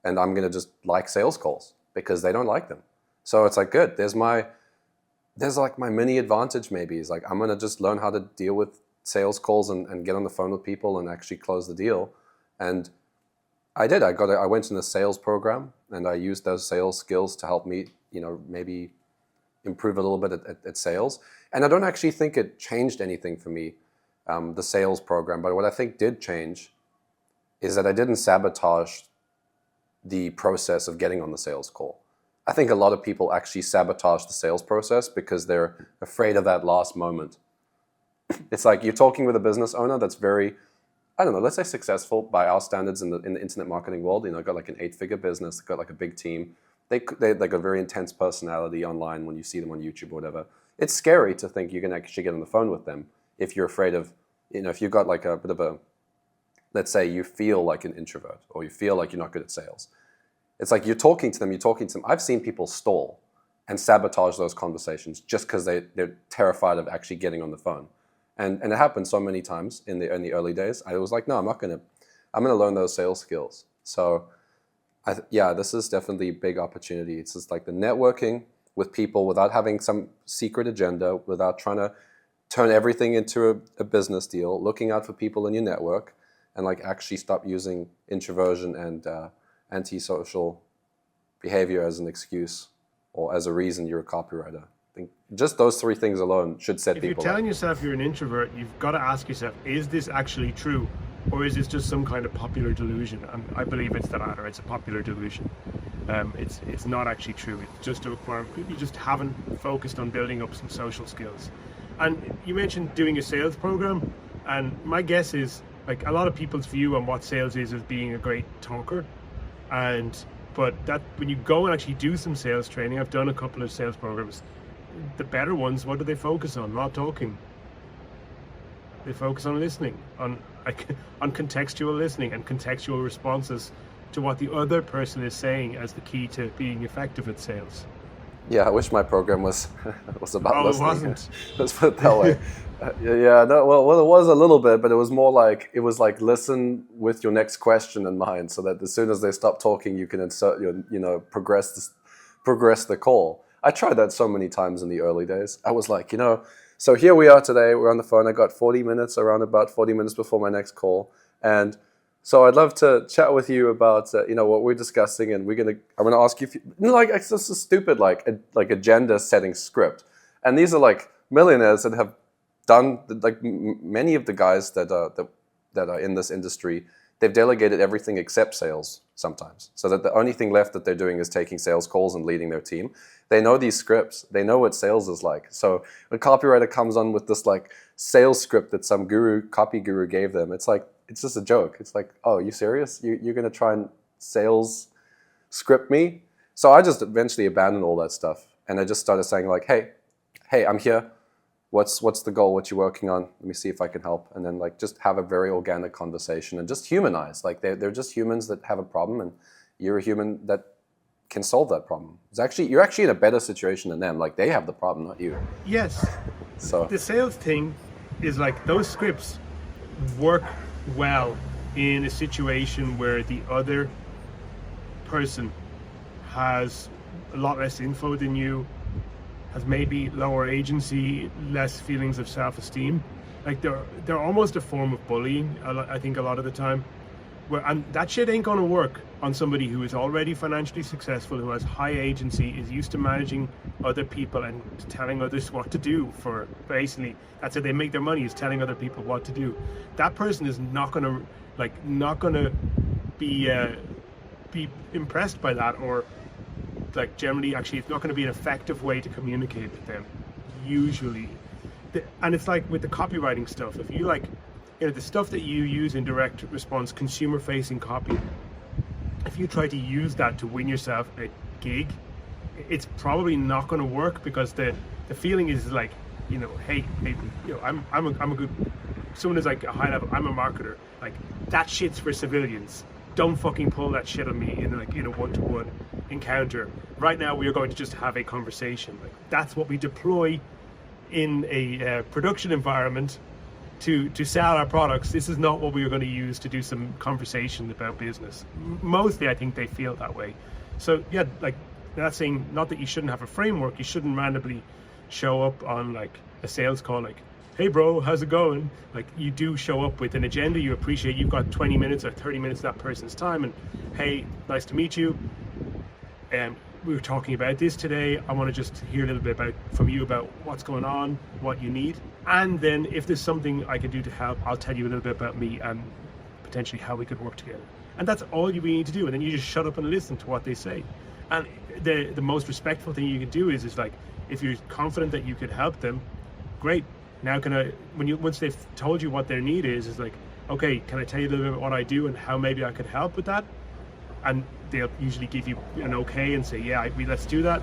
and I'm going to just like sales calls because they don't like them. So it's like, good. There's like my mini advantage maybe. Is like, I'm going to just learn how to deal with sales calls and get on the phone with people and actually close the deal. And I did. I went in a sales program, and I used those sales skills to help me, maybe improve a little bit at sales. And I don't actually think it changed anything for me, the sales program. But what I think did change is that I didn't sabotage the process of getting on the sales call. I think a lot of people actually sabotage the sales process because they're afraid of that last moment. It's like you're talking with a business owner that's very, I don't know, let's say successful by our standards in the internet marketing world. Got like an 8-figure business, got like a big team. They got a very intense personality online when you see them on YouTube or whatever. It's scary to think you can actually get on the phone with them if you're afraid of, if you've got like a bit of a, let's say you feel like an introvert or you feel like you're not good at sales. It's like you're talking to them. I've seen people stall and sabotage those conversations just because they're terrified of actually getting on the phone. And it happened so many times in the early days. I was like, no, I'm going to learn those sales skills. So this is definitely a big opportunity. It's just like the networking with people without having some secret agenda, without trying to turn everything into a business deal, looking out for people in your network, and like actually stop using introversion and antisocial behavior as an excuse or as a reason you're a copywriter. I think just those 3 things alone should set people up. If you're telling yourself you're an introvert, you've got to ask yourself, is this actually true? Or is this just some kind of popular delusion? And I believe it's the latter. It's a popular delusion. It's not actually true. It's just a requirement. You just haven't focused on building up some social skills. And you mentioned doing a sales program. And my guess is, like, a lot of people's view on what sales is being a great talker. But that when you go and actually do some sales training, I've done a couple of sales programs. The better ones, what do they focus on? Not talking. They focus on listening, on contextual listening and contextual responses to what the other person is saying as the key to being effective at sales. Yeah, I wish my program was about listening. It wasn't. Let's put it that way. Well, it was a little bit, but it was more like, it was like listen with your next question in mind, so that as soon as they stop talking, you can insert progress the call. I tried that so many times in the early days. I was like, so here we are today, we're on the phone. I got 40 minutes, around about 40 minutes before my next call. And so I'd love to chat with you about, what we're discussing. And I'm going to ask you, this is stupid, like agenda setting script. And these are like millionaires that have done, like many of the guys that are in this industry, they've delegated everything except sales sometimes. So that the only thing left that they're doing is taking sales calls and leading their team. They know these scripts. They know what sales is like. So when a copywriter comes on with this like sales script that some copy guru gave them, it's like, it's just a joke. It's like, oh, you serious? You're going to try and sales script me? So I just eventually abandoned all that stuff. And I just started saying like, hey, I'm here. What's the goal? What you working on? Let me see if I can help. And then like just have a very organic conversation and just humanize. Like they're just humans that have a problem, and you're a human that can solve that problem. You're actually in a better situation than them. Like they have the problem, not you. Yes. So the sales thing is like those scripts work well in a situation where the other person has a lot less info than you, has maybe lower agency, less feelings of self-esteem. Like they're almost a form of bullying, I think, a lot of the time. And that shit ain't gonna work on somebody who is already financially successful, who has high agency, is used to managing other people and telling others what to do. For basically, that's how they make their money, is telling other people what to do. That person is not gonna be impressed by that, or like generally, actually, it's not going to be an effective way to communicate with them, usually. And it's like with the copywriting stuff, if the stuff that you use in direct response, consumer facing copy, if you try to use that to win yourself a gig, it's probably not going to work, because the feeling is like, hey, I'm a good, someone is like a high level, I'm a marketer, like that shit's for civilians, don't fucking pull that shit on me in a one-to-one encounter. Right now we are going to just have a conversation. Like that's what we deploy in a production environment to sell our products. This is not what we are going to use to do some conversation about business. Mostly I think they feel that way. So yeah, like not saying, not that you shouldn't have a framework, you shouldn't randomly show up on like a sales call like, hey bro, how's it going? Like you do show up with an agenda, you appreciate you've got 20 minutes or 30 minutes of that person's time, and hey, nice to meet you. We were talking about this today. I want to just hear a little bit from you about what's going on, what you need. And then if there's something I can do to help, I'll tell you a little bit about me and potentially how we could work together. And that's all you need to do. And then you just shut up and listen to what they say. And the most respectful thing you can do is like, if you're confident that you could help them, great. Now once they've told you what their need is like, okay, can I tell you a little bit about what I do and how maybe I could help with that? And they'll usually give you an okay and say, yeah, let's do that.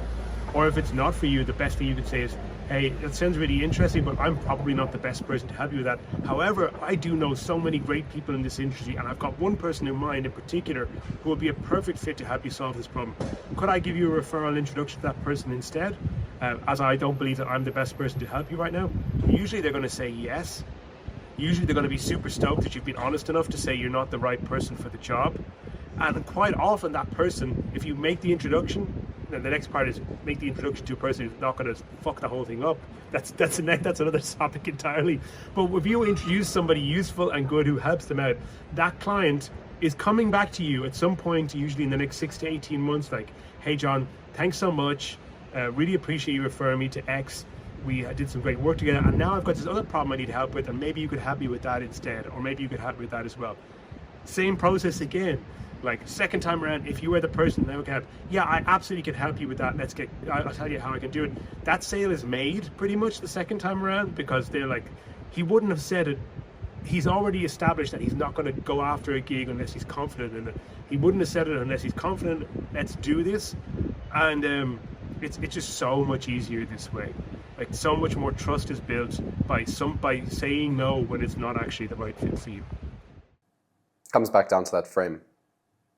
Or if it's not for you, the best thing you could say is, hey, that sounds really interesting, but I'm probably not the best person to help you with that. However, I do know so many great people in this industry, and I've got one person in mind in particular who would be a perfect fit to help you solve this problem. Could I give you a referral introduction to that person instead? As I don't believe that I'm the best person to help you right now. Usually they're going to say yes. Usually they're going to be super stoked that you've been honest enough to say you're not the right person for the job. And quite often that person, if you make the introduction, then the next part is make the introduction to a person who's not going to fuck the whole thing up. That's another topic entirely. But if you introduce somebody useful and good who helps them out, that client is coming back to you at some point, usually in the next 6 to 18 months, like, hey John, thanks so much. Really appreciate you referring me to X. We did some great work together, and now I've got this other problem I need help with, and maybe you could help me with that instead, or maybe you could help me with that as well. Same process again. Like second time around, if you were the person that can help, yeah, I absolutely can help you with that. I'll tell you how I can do it. That sale is made pretty much the second time around, because they're like, he wouldn't have said it. He's already established that he's not going to go after a gig unless he's confident in it. He wouldn't have said it unless he's confident. Let's do this, and it's just so much easier this way. Like so much more trust is built by saying no when it's not actually the right fit for you. Comes back down to that frame,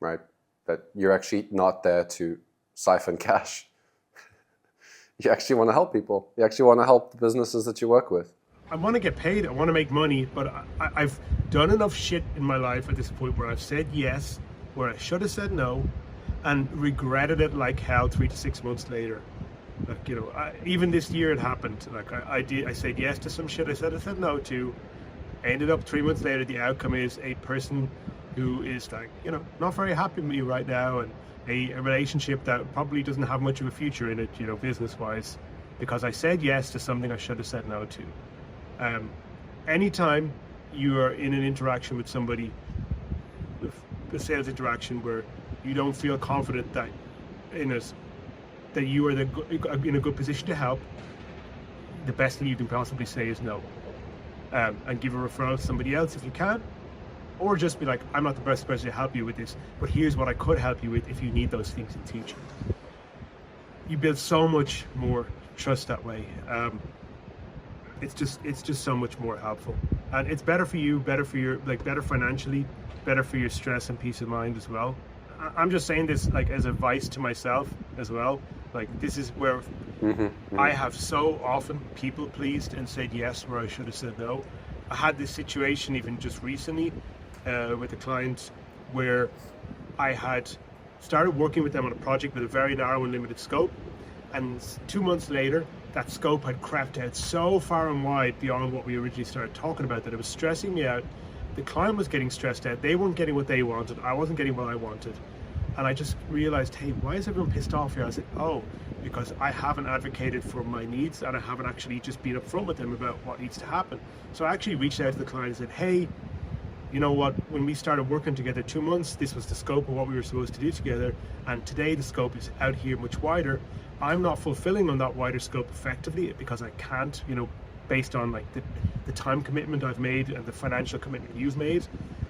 right? That you're actually not there to siphon cash. You actually want to help people. You actually want to help the businesses that you work with. I want to get paid. I want to make money, but I've done enough shit in my life at this point where I've said yes, where I should have said no, and regretted it like hell 3 to 6 months later. Like, even this year it happened. Like I said yes to some shit I said no to. Ended up 3 months later, the outcome is a person who is like, not very happy with me right now, and a relationship that probably doesn't have much of a future in it, business-wise, because I said yes to something I should have said no to. Anytime you are in an interaction with somebody, a sales interaction where you don't feel confident that you are in a good position to help, the best thing you can possibly say is no. And give a referral to somebody else if you can, or just be like, I'm not the best person to help you with this, but here's what I could help you with if you need those things in future. You build so much more trust that way. It's just so much more helpful, and it's better for you, better financially, better for your stress and peace of mind as well. I'm just saying this like as advice to myself as well. Like this is where I have so often people pleased and said yes where I should have said no. I had this situation even just recently with a client where I had started working with them on a project with a very narrow and limited scope, and 2 months later that scope had crept out so far and wide beyond what we originally started talking about that it was stressing me out. The client was getting stressed out. They weren't getting what they wanted. I wasn't getting what I wanted. And I just realized, hey, why is everyone pissed off here? I said, oh, because I haven't advocated for my needs, and I haven't actually just been upfront with them about what needs to happen. So I actually reached out to the client and said, hey, you know what, when we started working together 2 months, this was the scope of what we were supposed to do together. And today the scope is out here much wider. I'm not fulfilling on that wider scope effectively because I can't, based on like the time commitment I've made and the financial commitment you've made,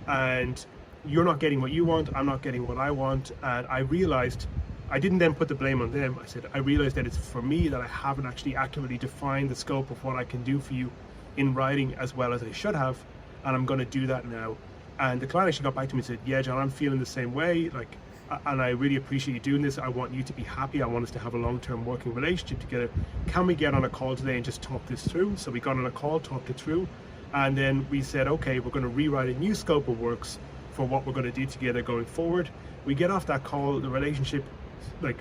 and you're not getting what you want, I'm not getting what I want. And I realized, I didn't then put the blame on them. I said, I realized that it's for me that I haven't actually actively defined the scope of what I can do for you in writing as well as I should have, and I'm going to do that now. And the client actually got back to me and said, yeah, John, I'm feeling the same way, like, and I really appreciate you doing this. I want you to be happy. I want us to have a long-term working relationship together. Can we get on a call today and just talk this through? So we got on a call, talked it through, and then we said, okay, we're going to rewrite a new scope of works for what we're going to do together going forward. We get off that call, the relationship, like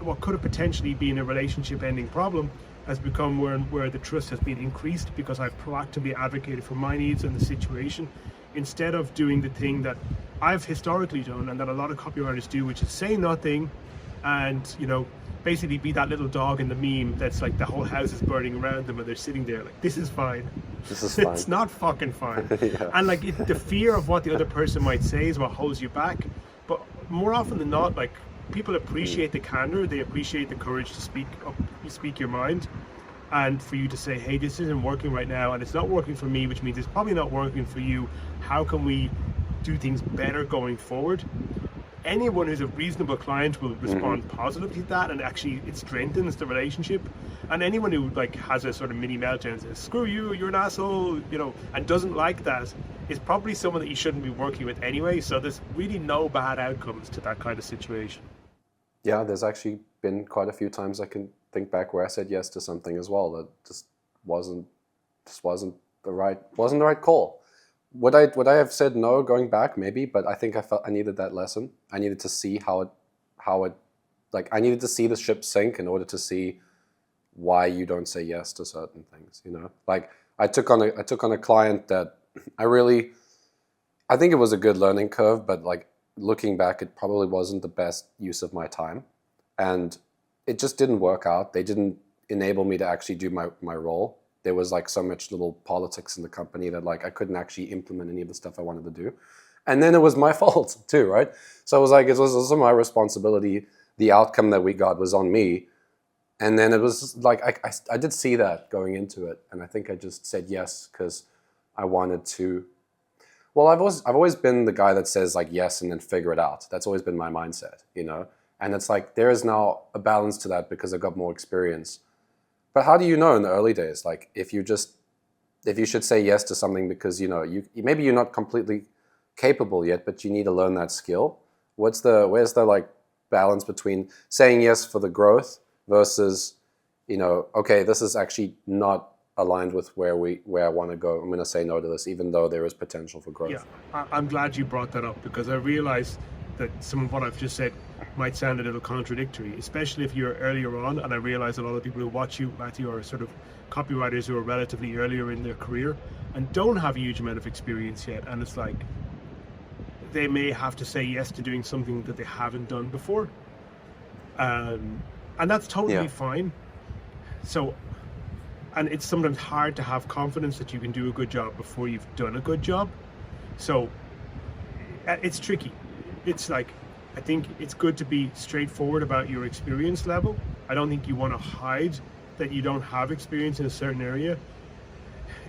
what could have potentially been a relationship ending problem, has become where the trust has been increased because I've proactively advocated for my needs and the situation, instead of doing the thing that I've historically done and that a lot of copywriters do, which is say nothing and, you know, basically be that little dog in the meme that's like the whole house is burning around them and they're sitting there like, this is fine. This is fine. It's not fucking fine. Yeah. And like the fear of what the other person might say is what holds you back. But more often than not, like, people appreciate the candor, they appreciate the courage to speak up, you speak your mind, and for you to say, hey, this isn't working right now and it's not working for me, which means it's probably not working for you. How can we do things better going forward? Anyone who's a reasonable client will respond positively to that, and actually it strengthens the relationship. And anyone who like has a sort of mini meltdown and says, screw you, you're an asshole, you know, and doesn't like that, is probably someone that you shouldn't be working with anyway. So there's really no bad outcomes to that kind of situation. Yeah, there's actually been quite a few times I can think back where I said yes to something as well that just wasn't the right call. Would I have said no going back? Maybe, but I think I felt I needed that lesson. I needed to see how it like I needed to see the ship sink in order to see why you don't say yes to certain things. You know, like I took on a client that I think it was a good learning curve, but like looking back, it probably wasn't the best use of my time, and it just didn't work out. They didn't enable me to actually do my role. There was like so much little politics in the company that like I couldn't actually implement any of the stuff I wanted to do. And then it was my fault too, right? So it was like, it was also my responsibility. The outcome that we got was on me. And then it was like, I did see that going into it. And I think I just said yes because I wanted to. Well, I've always been the guy that says like yes and then figure it out. That's always been my mindset, you know? And it's like, there is now a balance to that because I got more experience. But how do you know in the early days, like if you should say yes to something because, you know, maybe you're not completely capable yet, but you need to learn that skill? Where's the like balance between saying yes for the growth versus, you know, okay, this is actually not aligned with where I want to go. I'm going to say no to this, even though there is potential for growth. Yeah, I'm glad you brought that up because I realized that some of what I've just said might sound a little contradictory, especially if you're earlier on. And I realize a lot of people who watch you, Matthew, are sort of copywriters who are relatively earlier in their career and don't have a huge amount of experience yet. And it's like, they may have to say yes to doing something that they haven't done before. And that's totally fine. So, and it's sometimes hard to have confidence that you can do a good job before you've done a good job. So it's tricky. It's like, I think it's good to be straightforward about your experience level. I don't think you want to hide that you don't have experience in a certain area.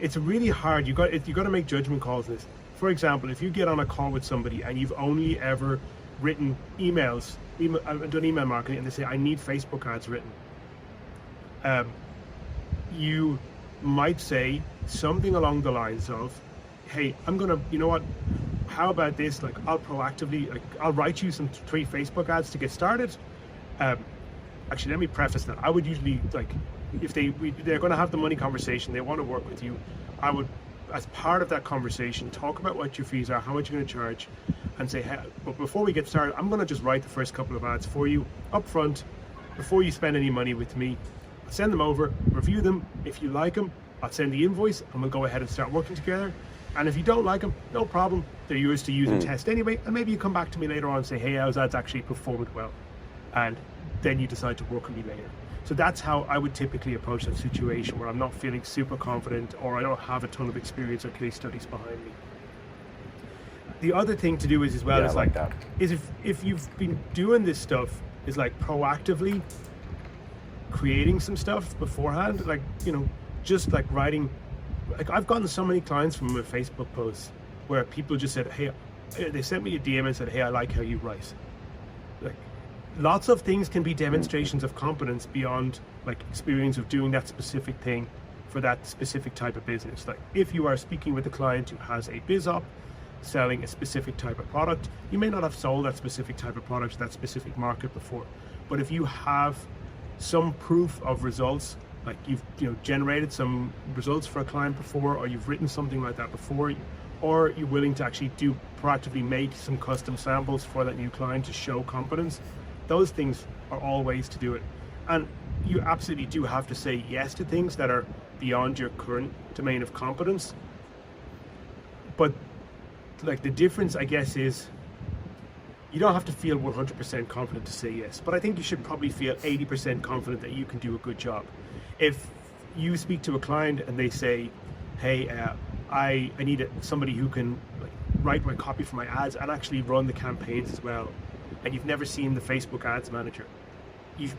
It's really hard. You got to make judgment calls on this. For example, if you get on a call with somebody and you've only ever written done email marketing, and they say, I need Facebook ads written. You might say something along the lines of, hey, you know what? How about this? Like, I'll proactively, like, I'll write you some 3 Facebook ads to get started. Actually, let me preface that. I would usually, like, if they're going to have the money conversation, they want to work with you, I would, as part of that conversation, talk about what your fees are, how much you're going to charge, and say, hey, but before we get started, I'm going to just write the first couple of ads for you up front before you spend any money with me. I'll send them over, review them. If you like them, I'll send the invoice and we'll go ahead and start working together. And if you don't like them, no problem. They're yours to use and test anyway. And maybe you come back to me later on and say, hey, those ads actually performed well. And then you decide to work with me later. So that's how I would typically approach that situation where I'm not feeling super confident or I don't have a ton of experience or case studies behind me. The other thing to do is if you've been doing this stuff, is like proactively creating some stuff beforehand, like, you know, just like writing. Like, I've gotten so many clients from my Facebook posts where people just said, hey, they sent me a DM and said, hey, I like how you write. Like, lots of things can be demonstrations of competence beyond like experience of doing that specific thing for that specific type of business. Like, if you are speaking with a client who has a biz op selling a specific type of product, you may not have sold that specific type of product to that specific market before, but if you have some proof of results, like you've generated some results for a client before, or you've written something like that before, or you're willing to actually proactively make some custom samples for that new client to show competence, those things are all ways to do it. And you absolutely do have to say yes to things that are beyond your current domain of competence. But like, the difference, I guess, is you don't have to feel 100% confident to say yes, but I think you should probably feel 80% confident that you can do a good job. If you speak to a client and they say, hey, I need somebody who can like write my copy for my ads and actually run the campaigns as well, and you've never seen the Facebook Ads Manager, you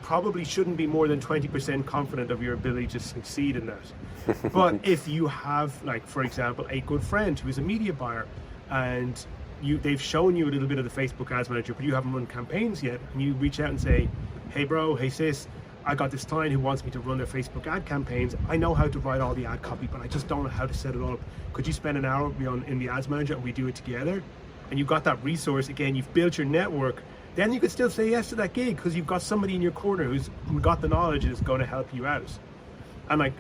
probably shouldn't be more than 20% confident of your ability to succeed in that. But if you have, like, for example, a good friend who is a media buyer, and they've shown you a little bit of the Facebook Ads Manager, but you haven't run campaigns yet, and you reach out and say, hey bro, hey sis, I got this client who wants me to run their Facebook ad campaigns. I know how to write all the ad copy, but I just don't know how to set it all up. Could you spend an hour with me in the Ads Manager and we do it together? And you've got that resource, again, you've built your network, then you could still say yes to that gig because you've got somebody in your corner who's got the knowledge and is going to help you out. And like,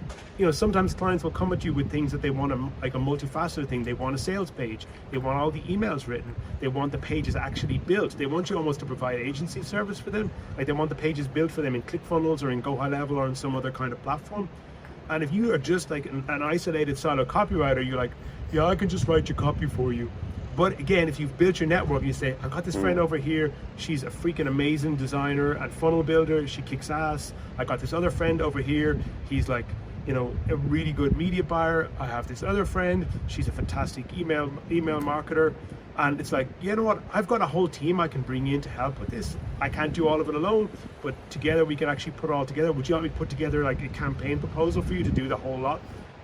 sometimes clients will come at you with things that they want, like a multifaceted thing. They want a sales page. They want all the emails written. They want the pages actually built. They want you almost to provide agency service for them. Like, they want the pages built for them in ClickFunnels or in Go High Level or in some other kind of platform. And if you are just like an isolated solo copywriter, you're like, yeah, I can just write your copy for you. But again, if you've built your network, you say, I've got this friend over here, she's a freaking amazing designer and funnel builder, she kicks ass. I got this other friend over here, he's like, a really good media buyer. I have this other friend, she's a fantastic email marketer. And it's like, you know what, I've got a whole team I can bring in to help with this. I can't do all of it alone, but together we can actually put it all together. Would you want me to put together like a campaign proposal for you to do the whole lot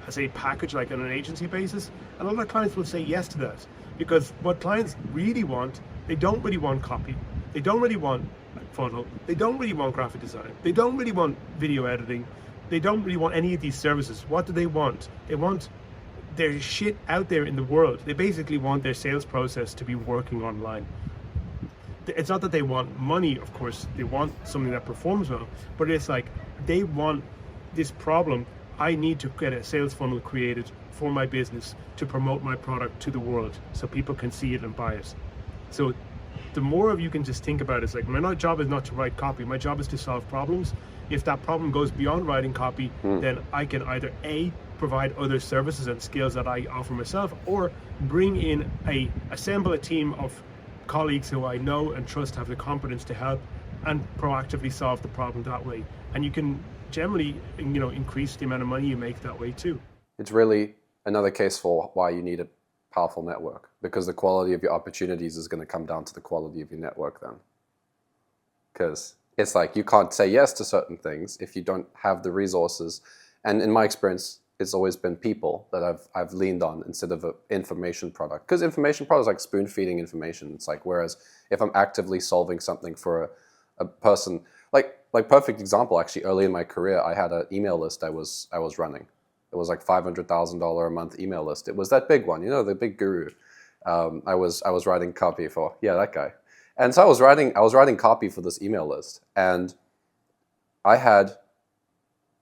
as a package, like on an agency basis? And a lot of clients will say yes to that. Because what clients really want, they don't really want copy. They don't really want funnel. They don't really want graphic design. They don't really want video editing. They don't really want any of these services. What do they want? They want their shit out there in the world. They basically want their sales process to be working online. It's not that they want money, of course. They want something that performs well. But it's like, they want this problem. I need to get a sales funnel created for my business to promote my product to the world so people can see it and buy it. So the more of you can just think about it, it's like, my job is not to write copy, my job is to solve problems. If that problem goes beyond writing copy, then I can either provide other services and skills that I offer myself, or bring in assemble a team of colleagues who I know and trust have the competence to help and proactively solve the problem that way. And you can generally, increase the amount of money you make that way too. It's really another case for why you need a powerful network, because the quality of your opportunities is going to come down to the quality of your network then. Because it's like, you can't say yes to certain things if you don't have the resources. And in my experience, it's always been people that I've leaned on instead of an information product. Because information product is like spoon feeding information. It's like, whereas if I'm actively solving something for a person, like perfect example, actually early in my career, I had an email list I was running. It was like $500,000 a month email list. It was that big one, the big guru. I was writing copy for, that guy. And so I was writing copy for this email list, and I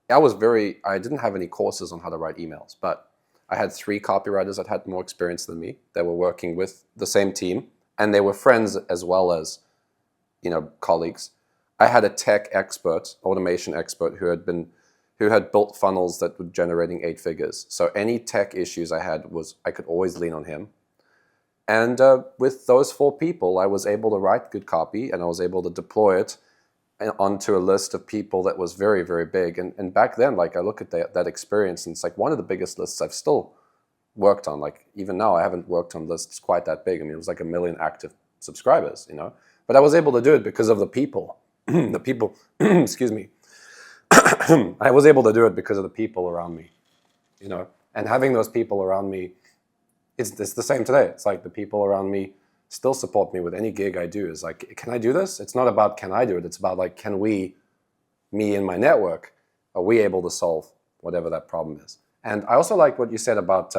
didn't have any courses on how to write emails, but I had 3 copywriters that had more experience than me. They were working with the same team, and they were friends as well as, colleagues. I had a tech expert, automation expert, who had built funnels that were generating 8 figures. So any tech issues I had I could always lean on him. And with those 4 people, I was able to write good copy, and I was able to deploy it onto a list of people that was very, very big. And back then, like, I look at that experience, and it's like one of the biggest lists I've still worked on. Like, even now, I haven't worked on lists quite that big. I mean, it was like 1 million active subscribers, But I was able to do it because of the people. The people, excuse me, I was able to do it because of the people around me, you know, and having those people around me, it's the same today. It's like the people around me still support me with any gig I do. Is like, can I do this? It's not about can I do it. It's about like, can we, me and my network, are we able to solve whatever that problem is? And I also like what you said about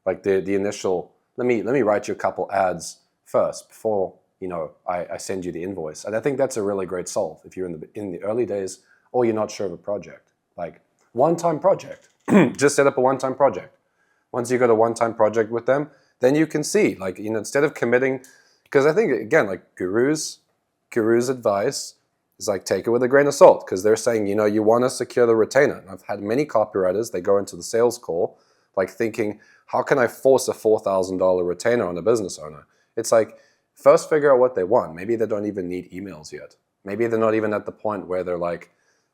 like the initial, let me write you a couple ads first before, you know, I send you the invoice. And I think that's a really great solve if you're in the early days or you're not sure of a project. Like one-time project, just set up a one-time project. Once you got a one-time project with them, then you can see, like, you know, instead of committing, because I think, again, like gurus' advice is like, take it with a grain of salt, because they're saying, you know, you want to secure the retainer. And I've had many copywriters, they go into the sales call, like thinking, how can I force a $4,000 retainer on a business owner? It's like, first figure out what they want. Maybe they don't even need emails yet. Maybe they're not even at the point where they're like,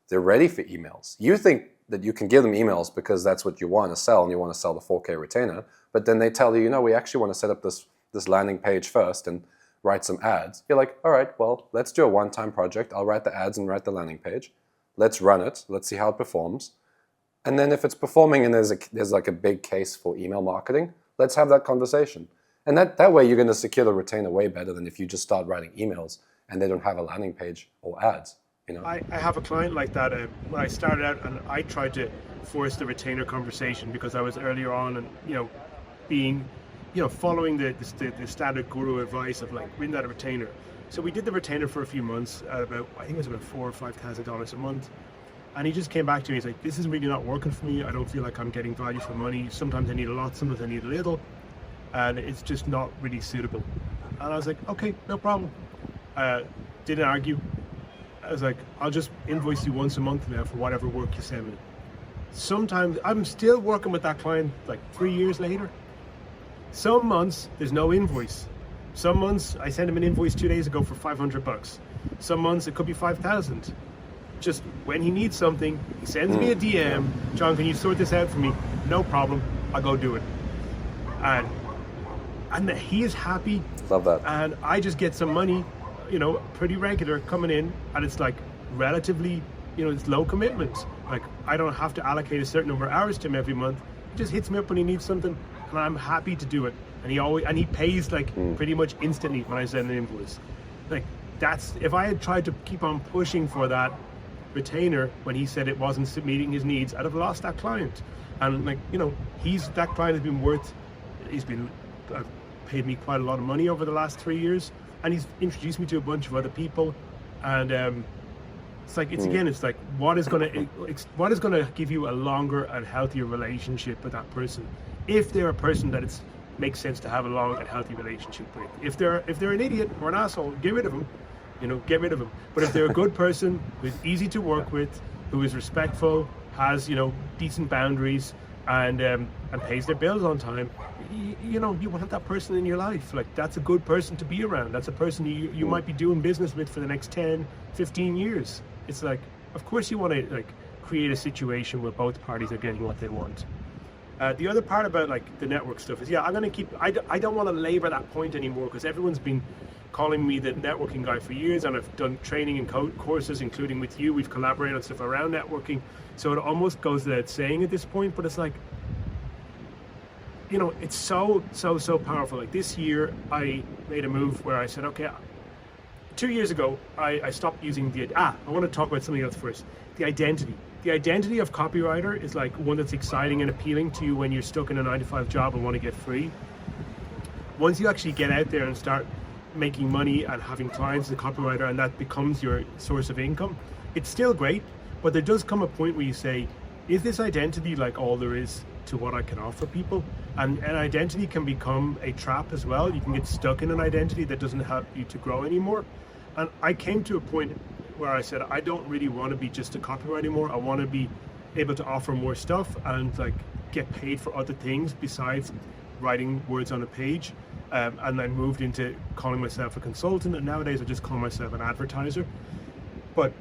they're ready for emails. You think that you can give them emails because that's what you want to sell, and you want to sell the 4K retainer, but then they tell you, you know, we actually want to set up this landing page first and write some ads. You're like, all right, well, let's do a one-time project. I'll write the ads and write the landing page. Let's run it. Let's see how it performs. And then if it's performing and there's like a big case for email marketing, let's have that conversation. And that way you're going to secure the retainer way better than if you just start writing emails and they don't have a landing page or ads. You know? I have a client like that. When I started out, and I tried to force the retainer conversation because I was earlier on, and you know, being, you know, following the standard guru advice of like, win that retainer. So we did the retainer for a few months, I think it was about $4,000 or $5,000 a month. And he just came back to me. He's like, this is really not working for me. I don't feel like I'm getting value for money. Sometimes I need a lot, sometimes I need a little, and it's just not really suitable. And I was like, okay, no problem. Didn't argue. I was like, I'll just invoice you once a month now for whatever work you send me. Sometimes I'm still working with that client like 3 years later. Some months there's no invoice. Some months I sent him an invoice 2 days ago for $500. Some months it could be 5,000. Just when he needs something, he sends me a DM. John, can you sort this out for me? No problem. I'll go do it. And he is happy. Love that. And I just get some money, you know, pretty regular coming in, and it's like relatively, you know, it's low commitment. Like I don't have to allocate a certain number of hours to him every month. He just hits me up when he needs something, and I'm happy to do it. And he pays like pretty much instantly when I send an invoice. Like that's, if I had tried to keep on pushing for that retainer when he said it wasn't meeting his needs, I'd have lost that client. And like, you know, that client has been paid me quite a lot of money over the last 3 years, and he's introduced me to a bunch of other people. And it's like, it's like, what is going to give you a longer and healthier relationship with that person? If they're a person that it makes sense to have a long and healthy relationship with. If they're an idiot or an asshole, get rid of them. You know, get rid of them. But if they're a good person who's easy to work with, who is respectful, has, you know, decent boundaries, and pays their bills on time, you know, you want that person in your life. Like, that's a good person to be around. That's a person you might be doing business with for the next 10, 15 years. It's like, of course you want to like create a situation where both parties are getting what they want. The other part about like the network stuff is, yeah, I'm going to keep, I don't want to labor that point anymore, because everyone's been calling me the networking guy for years, and I've done training and courses, including with you. We've collaborated on stuff around networking. So it almost goes without saying at this point, but it's like, you know, it's so powerful. Like this year, I made a move where I said, okay, 2 years ago, I stopped using I want to talk about something else first. The identity. The identity of copywriter is like one that's exciting and appealing to you when you're stuck in a 9-to-5 job and want to get free. Once you actually get out there and start making money and having clients as a copywriter, and that becomes your source of income, it's still great, but there does come a point where you say, is this identity like all there is to what I can offer people? And an identity can become a trap as well. You can get stuck in an identity that doesn't help you to grow anymore. And I came to a point where I said, I don't really want to be just a copywriter anymore. I want to be able to offer more stuff and like get paid for other things besides writing words on a page. And then moved into calling myself a consultant, and nowadays I just call myself an advertiser. But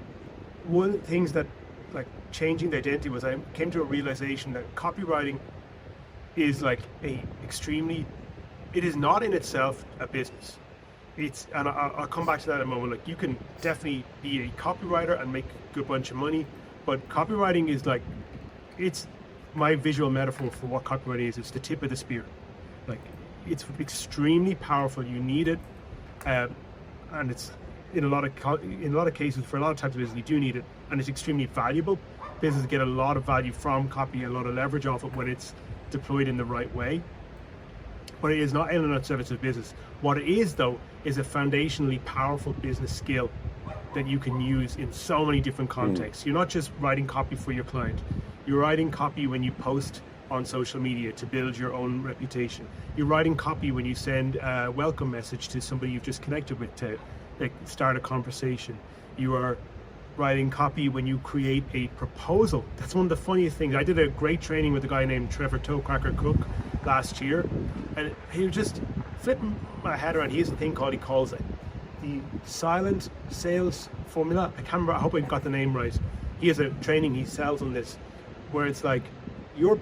one of the things that like changing the identity was, I came to a realization that copywriting is like it is not in itself a business. And I'll come back to that in a moment. Like, you can definitely be a copywriter and make a good bunch of money, But copywriting is like, it's my visual metaphor for what copywriting is. It's the tip of the spear. Like, it's extremely powerful. You need it, and it's in a lot of cases for a lot of types of business you do need it, and it's extremely valuable. Businesses get a lot of value from copy, a lot of leverage off it when it's deployed in the right way. But it is not in and of service of business. What it is, though, is a foundationally powerful business skill that you can use in so many different contexts. You're not just writing copy for your client. You're writing copy when you post on social media to build your own reputation. You're writing copy when you send a welcome message to somebody you've just connected with to like start a conversation. You are writing copy when you create a proposal. That's one of the funniest things. I did a great training with a guy named Trevor Toecracker Cook last year, and he was just flipping my head around. He has a thing he calls it the silent sales formula. I can't remember, I hope I got the name right. He has a training he sells on this, where it's like your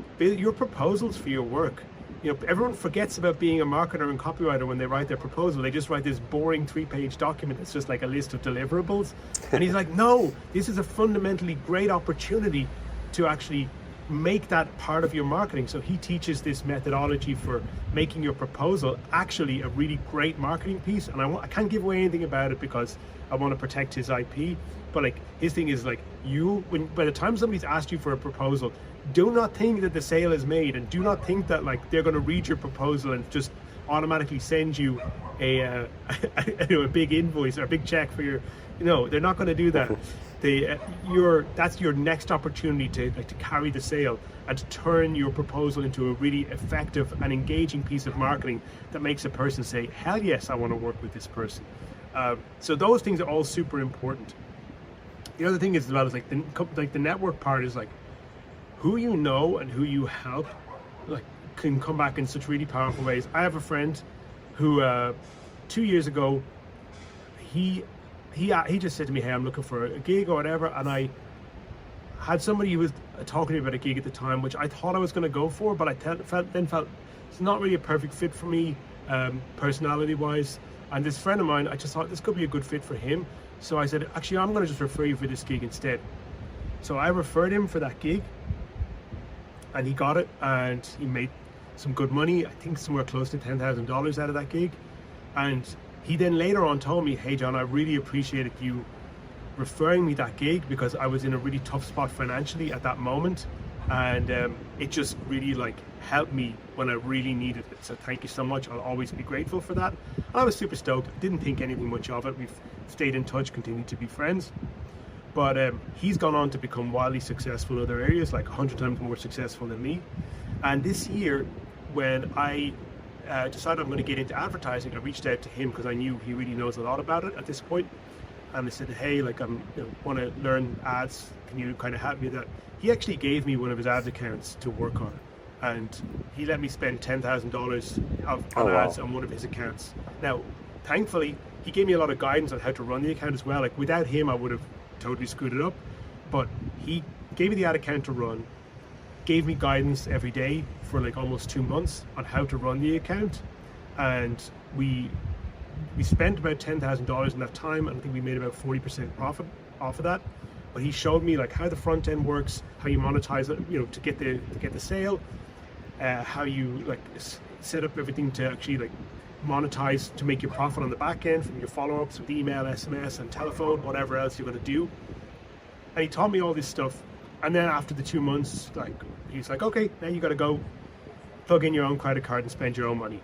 proposals for your work. You know, everyone forgets about being a marketer and copywriter when they write their proposal. They just write this boring 3-page document that's just like a list of deliverables. And he's like, no, this is a fundamentally great opportunity to actually make that part of your marketing. So he teaches this methodology for making your proposal actually a really great marketing piece. And I can't give away anything about it because I want to protect his IP. But like his thing is like, by the time somebody's asked you for a proposal, do not think that the sale is made, and do not think that like they're going to read your proposal and just automatically send you a big invoice or a big check for your, they're not going to do that. That's your next opportunity to carry the sale and to turn your proposal into a really effective and engaging piece of marketing that makes a person say, hell yes, I want to work with this person. So those things are all super important. The other thing is about the network part is like, who you know and who you help like can come back in such really powerful ways. I have a friend who 2 years ago he just said to me, hey, I'm looking for a gig or whatever, and I had somebody who was talking to me about a gig at the time which I thought I was going to go for, but I felt it's not really a perfect fit for me personality wise. And this friend of mine, I just thought this could be a good fit for him, so I said, actually, I'm going to just refer you for this gig instead. So I referred him for that gig, and he got it, and he made some good money. I think somewhere close to $10,000 out of that gig. And he then later on told me, hey John, I really appreciated you referring me that gig because I was in a really tough spot financially at that moment, and it just really like helped me when I really needed it. So thank you so much. I'll always be grateful for that. And I was super stoked. Didn't think anything much of it. We've stayed in touch, continued to be friends. But he's gone on to become wildly successful in other areas, like 100 times more successful than me. And this year, when I decided I'm going to get into advertising, I reached out to him because I knew he really knows a lot about it at this point. And I said, hey, like want to learn ads. Can you kind of help me with that? He actually gave me one of his ads accounts to work on. And he let me spend $10,000 on ads on one of his accounts. Now, thankfully, he gave me a lot of guidance on how to run the account as well. Like without him, I would have totally screwed it up, but he gave me the ad account to run, gave me guidance every day for like almost 2 months on how to run the account, and we spent about $10,000 in that time, and I think we made about 40% profit off of that. But he showed me like how the front end works, how you monetize it, to get the sale, how you like set up everything to actually like monetize to make your profit on the back end from your follow-ups with email, SMS, and telephone, whatever else you're going to do. And he taught me all this stuff. And then after the 2 months, like he's like, okay, now you got to go plug in your own credit card and spend your own money.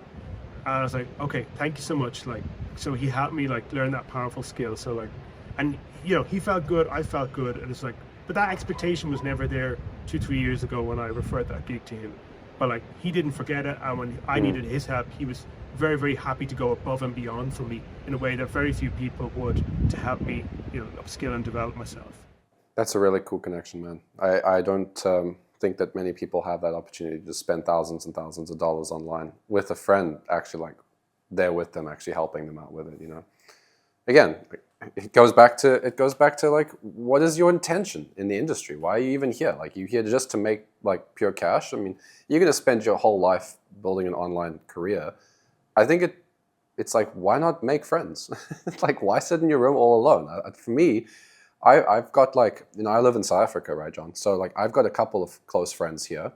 And I was like, okay, thank you so much. Like, so he helped me like learn that powerful skill. So like, and he felt good, I felt good, and it's like, but that expectation was never there 2-3 years ago when I referred that gig to him. But like, he didn't forget it, and when I needed his help, he was very, very happy to go above and beyond for me in a way that very few people would, to help me, upskill and develop myself. That's a really cool connection, man. I don't think that many people have that opportunity to spend thousands and thousands of dollars online with a friend, actually like there with them, actually helping them out with it. Again, it goes back to like, what is your intention in the industry? Why are you even here? Like, you here just to make like pure cash? I mean, you're going to spend your whole life building an online career. I think it's like, why not make friends? Like, why sit in your room all alone? For me, I've got like, I live in South Africa, right, John? So like I've got a couple of close friends here,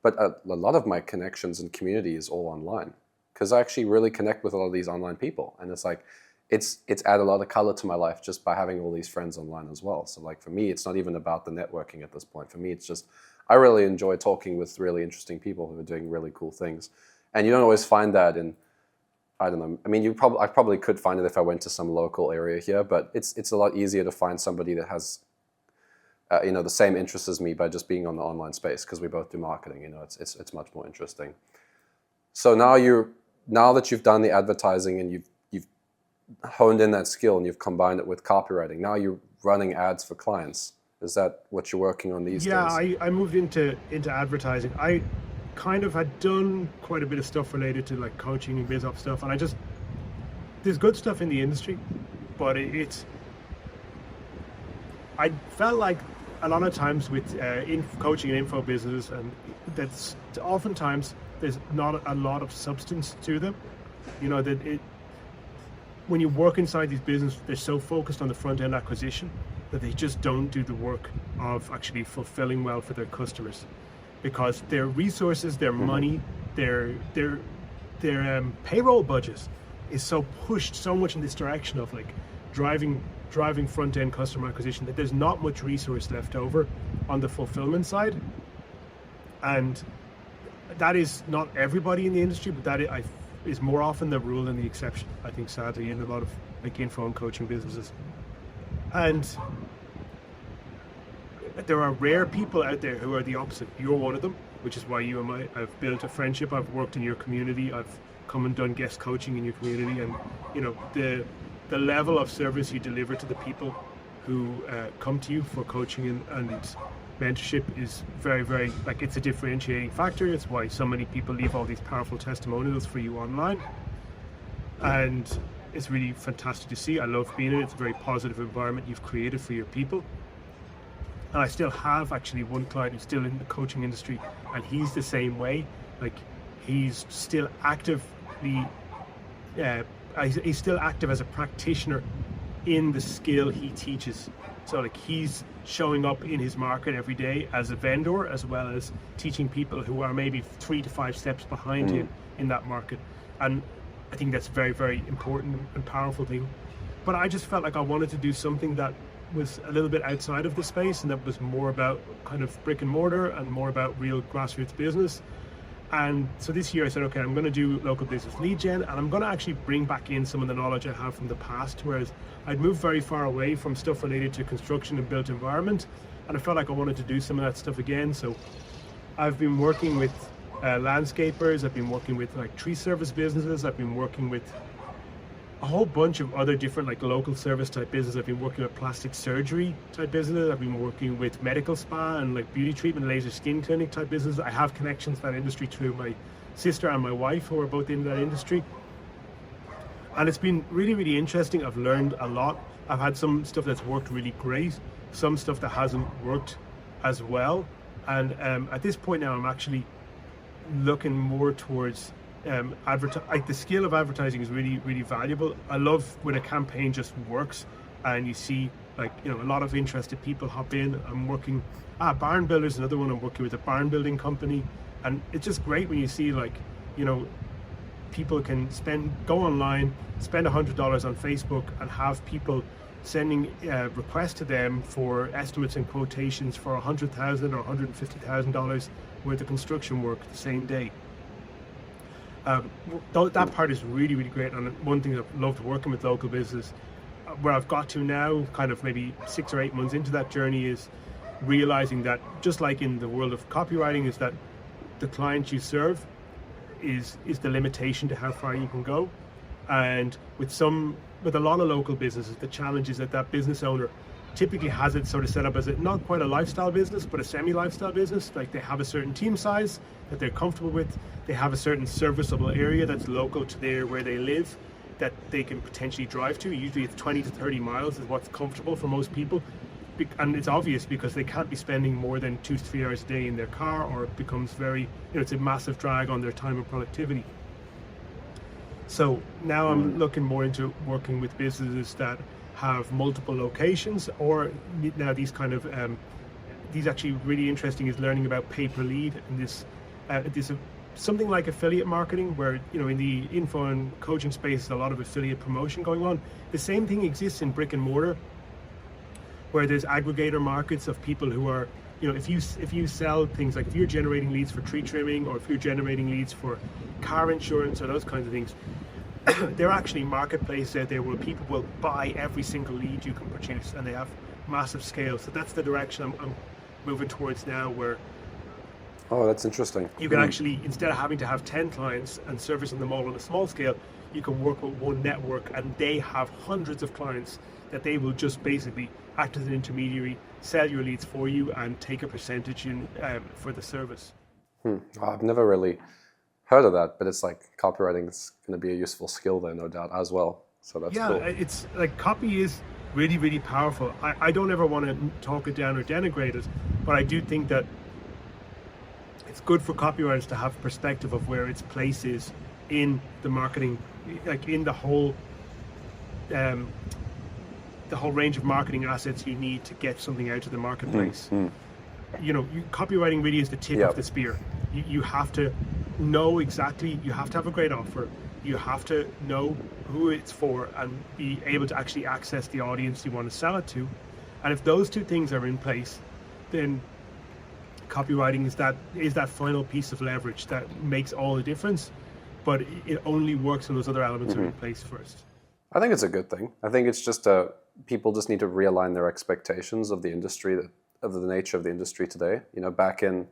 but a lot of my connections and community is all online because I actually really connect with a lot of these online people. And it's like, it's added a lot of color to my life just by having all these friends online as well. So like for me, it's not even about the networking at this point. For me, it's just, I really enjoy talking with really interesting people who are doing really cool things. And you don't always find that in, I don't know. I mean, I probably could find it if I went to some local area here, but it's a lot easier to find somebody that has, the same interests as me by just being on the online space because we both do marketing. It's much more interesting. So now that you've done the advertising and you've honed in that skill and you've combined it with copywriting, now you're running ads for clients. Is that what you're working on these days? Yeah, I moved into advertising. I kind of had done quite a bit of stuff related to like coaching and biz op stuff, and there's good stuff in the industry, but I felt like a lot of times with coaching and info businesses, and that's oftentimes there's not a lot of substance to them. When you work inside these businesses, they're so focused on the front end acquisition that they just don't do the work of actually fulfilling well for their customers, because their resources, their money, their payroll budget is so pushed so much in this direction of like driving front end customer acquisition that there's not much resource left over on the fulfillment side. And that is not everybody in the industry, but that is more often the rule than the exception, I think, sadly, in a lot of like info and coaching businesses. And there are rare people out there who are the opposite. You're one of them, which is why you and I have built a friendship. I've worked in your community. I've come and done guest coaching in your community, and the level of service you deliver to the people who come to you for coaching and mentorship is very, very, like, it's a differentiating factor. It's why so many people leave all these powerful testimonials for you online, and it's really fantastic to see. I love being in it. It's a very positive environment you've created for your people. And I still have actually one client who's still in the coaching industry, and he's the same way. Like, he's still actively he's still active as a practitioner in the skill he teaches. So like, he's showing up in his market every day as a vendor, as well as teaching people who are maybe 3 to 5 steps behind him in that market. And I think that's a very, very important and powerful thing. But I just felt like I wanted to do something that was a little bit outside of the space, and that was more about kind of brick and mortar and more about real grassroots business. And so this year I said, okay, I'm going to do local business lead gen, and I'm going to actually bring back in some of the knowledge I have from the past, whereas I'd moved very far away from stuff related to construction and built environment, and I felt like I wanted to do some of that stuff again. So I've been working with landscapers, I've been working with like tree service businesses, I've been working with a whole bunch of other different like local service type businesses. I've been working with plastic surgery type business. I've been working with medical spa and like beauty treatment, laser skin clinic type business. I have connections to that industry through my sister and my wife, who are both in that industry. And it's been really, really interesting. I've learned a lot. I've had some stuff that's worked really great, some stuff that hasn't worked as well. And at this point now, I'm actually looking more towards the skill of advertising is really, really valuable. I love when a campaign just works and you see like, a lot of interested people hop in. I'm working, Barn Builder's another one. I'm working with a barn building company, and it's just great when you see like, people can go online, spend $100 on Facebook, and have people sending requests to them for estimates and quotations for $100,000 or $150,000 worth of construction work the same day. That part is really, really great. And one thing I've loved working with local business, where I've got to now, kind of maybe 6 or 8 months into that journey, is realizing that just like in the world of copywriting, is that the client you serve is the limitation to how far you can go. And with a lot of local businesses, the challenge is that business owner typically has it sort of set up as not quite a lifestyle business, but a semi-lifestyle business. Like, they have a certain team size that they're comfortable with. They have a certain serviceable area that's local to where they live that they can potentially drive to. Usually it's 20 to 30 miles is what's comfortable for most people. And it's obvious because they can't be spending more than 2 to 3 hours a day in their car, or it becomes very, it's a massive drag on their time and productivity. So now I'm looking more into working with businesses that have multiple locations, or now these kind of these actually really interesting is learning about pay per lead, and this something like affiliate marketing, where in the info and coaching space there's a lot of affiliate promotion going on. The same thing exists in brick and mortar, where there's aggregator markets of people who are, if you sell things like, if you're generating leads for tree trimming, or if you're generating leads for car insurance or those kinds of things, there are actually marketplaces out there where people will buy every single lead you can produce, and they have massive scale. So that's the direction I'm moving towards now, where Oh, that's interesting. you can actually, instead of having to have 10 clients and servicing them all on a small scale, you can work with one network, and they have hundreds of clients that they will just basically act as an intermediary, sell your leads for you, and take a percentage in for the service. I've never really heard of that, but it's like copywriting is going to be a useful skill there, no doubt, as well. So that's cool. Yeah, it's like, copy is really, really powerful. I don't ever want to talk it down or denigrate it, but I do think that it's good for copywriters to have perspective of where its place is in the marketing, like in the whole range of marketing assets you need to get something out to the marketplace. Copywriting really is the tip of the spear. You have to know exactly, you have to have a great offer, you have to know who it's for, and be able to actually access the audience you want to sell it to. And if those two things are in place, then copywriting is that final piece of leverage that makes all the difference, but it only works when those other elements are in place first. I think it's a good thing. I think it's just people just need to realign their expectations of the industry, of the nature of the industry today. Back in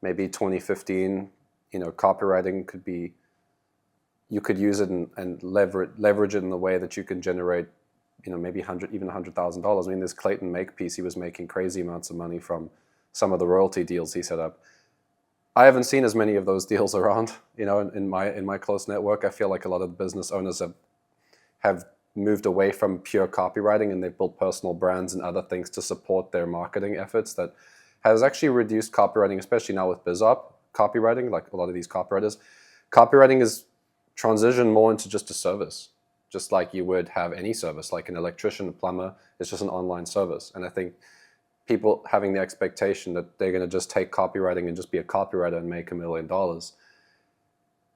maybe 2015, copywriting could be, you could use it and leverage it in the way that you can generate, maybe $100,000. I mean, this Clayton Makepeace, he was making crazy amounts of money from some of the royalty deals he set up. I haven't seen as many of those deals around, in my close network. I feel like a lot of the business owners have moved away from pure copywriting, and they've built personal brands and other things to support their marketing efforts. That has actually reduced copywriting, especially now with BizOp copywriting, like a lot of these copywriters. Copywriting is transitioned more into just a service, just like you would have any service, like an electrician, a plumber. It's just an online service. And I think people having the expectation that they're going to just take copywriting and just be a copywriter and make $1 million,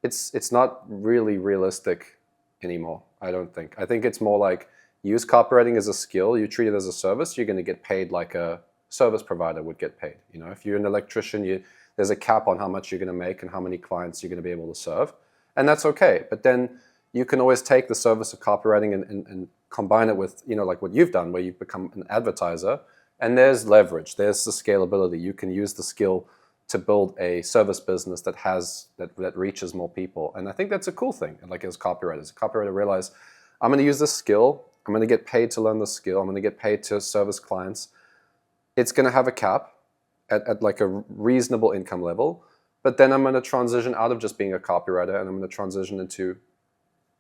it's not really realistic anymore, I don't think. I think it's more like, use copywriting as a skill, you treat it as a service, you're going to get paid like a service provider would get paid. If you're an electrician, there's a cap on how much you're going to make and how many clients you're going to be able to serve, and that's okay. But then you can always take the service of copywriting and combine it with, like what you've done, where you've become an advertiser, and there's leverage, there's the scalability. You can use the skill to build a service business that reaches more people. And I think that's a cool thing. Like, as copywriters, a copywriter realize, I'm going to use this skill, I'm going to get paid to learn the skill, I'm going to get paid to service clients. It's going to have a cap at like a reasonable income level, but then I'm going to transition out of just being a copywriter, and I'm going to transition into,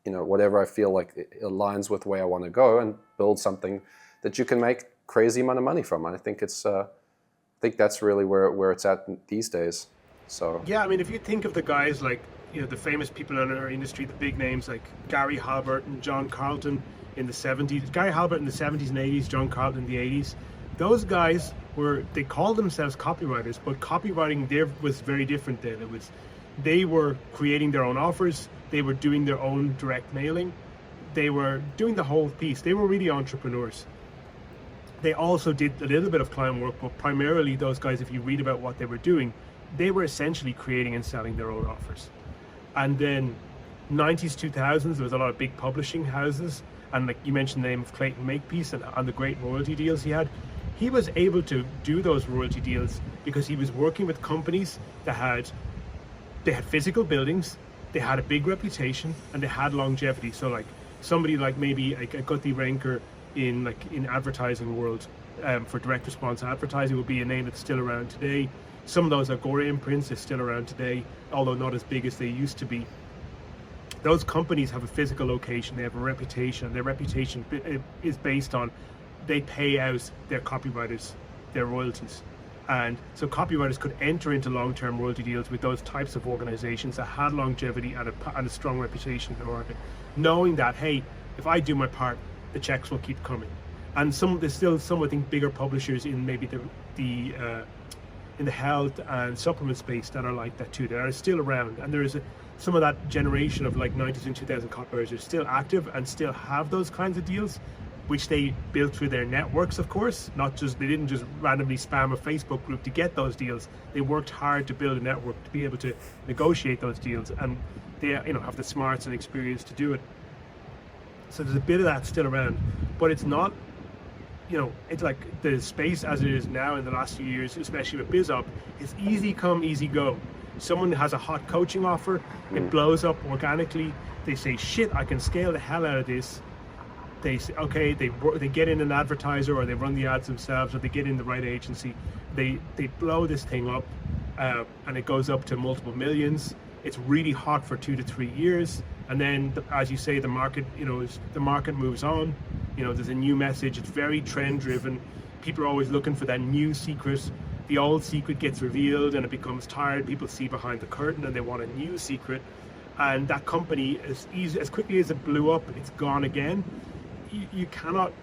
whatever I feel like it aligns with where I want to go, and build something that you can make crazy amount of money from. And I think that's really where it's at these days. So yeah, I mean, if you think of the guys like, the famous people in our industry, the big names like Gary Halbert and John Carlton in the 70s, Gary Halbert in the 70s and 80s, John Carlton in the 80s, those guys they called themselves copywriters, but copywriting there was very different then. They were creating their own offers, they were doing their own direct mailing, they were doing the whole piece. They were really entrepreneurs. They also did a little bit of client work, but primarily those guys, if you read about what they were doing, they were essentially creating and selling their own offers. And then 90s, 2000s, there was a lot of big publishing houses, and like you mentioned the name of Clayton Makepeace and the great royalty deals he had. He was able to do those royalty deals because he was working with companies that had physical buildings, they had a big reputation, and they had longevity. So like somebody like maybe like a Guthrie Renker in advertising world, for direct response advertising would be a name that's still around today. Some of those Agora imprints are still around today, although not as big as they used to be. Those companies have a physical location, they have a reputation. Their reputation is based on, they pay out their copywriters their royalties. And so copywriters could enter into long-term royalty deals with those types of organizations that had longevity and a strong reputation in the market, knowing that, hey, if I do my part, the checks will keep coming. And there's still some, I think, bigger publishers in maybe in the health and supplement space that are like that too, that are still around. And there is some of that generation of like 90s and 2000 copywriters are still active and still have those kinds of deals, which they built through their networks, of course. They didn't just randomly spam a Facebook group to get those deals. They worked hard to build a network to be able to negotiate those deals, and they have the smarts and experience to do it. So there's a bit of that still around, but it's not, it's like the space as it is now in the last few years, especially with BizUp, it's easy come, easy go. Someone has a hot coaching offer, it blows up organically. They say, shit, I can scale the hell out of this. They say, okay, they get in an advertiser, or they run the ads themselves, or they get in the right agency. They blow this thing up, and it goes up to multiple millions. It's really hot for 2 to 3 years, and then, as you say, the market, the market moves on. There's a new message. It's very trend driven. People are always looking for that new secret. The old secret gets revealed, and it becomes tired. People see behind the curtain, and they want a new secret. And that company, as quickly as it blew up, it's gone again. You cannot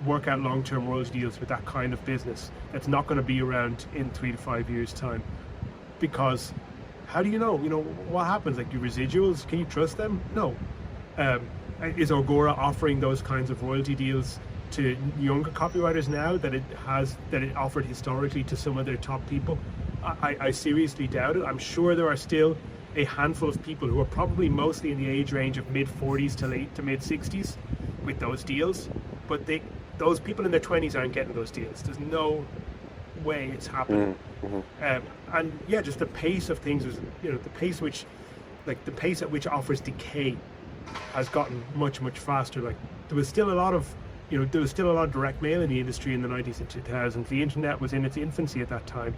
work out long-term royalty deals with that kind of business. That's not going to be around in 3 to 5 years' time, because how do you know? What happens? Like your residuals, can you trust them? No. Is Agora offering those kinds of royalty deals to younger copywriters now that it offered historically to some of their top people? I seriously doubt it. I'm sure there are still a handful of people who are probably mostly in the age range of mid-40s to late to mid-60s with those deals, but those people in their 20s aren't getting those deals. There's no way it's happening. And yeah, just the pace of things is, the pace at which offers decay has gotten much, much faster. Like there was still a lot of direct mail in the industry in the 90s and 2000s. The internet was in its infancy at that time.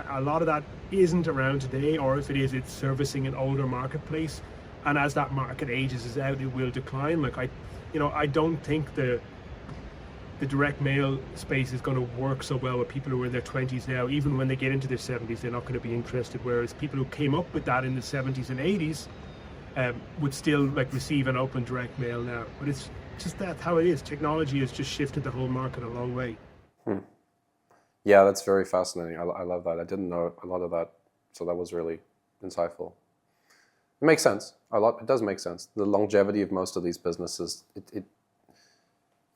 A lot of that isn't around today, or if it is, it's servicing an older marketplace. And as that market ages out, it will decline. Like I don't think the direct mail space is going to work so well with people who are in their 20s now. Even when they get into their 70s, they're not going to be interested. Whereas people who came up with that in the 70s and 80s would still receive an open direct mail now. But it's just that's how it is. Technology has just shifted the whole market a long way. Yeah, that's very fascinating. I love that. I didn't know a lot of that, so that was really insightful. It makes sense. It does make sense. The longevity of most of these businesses,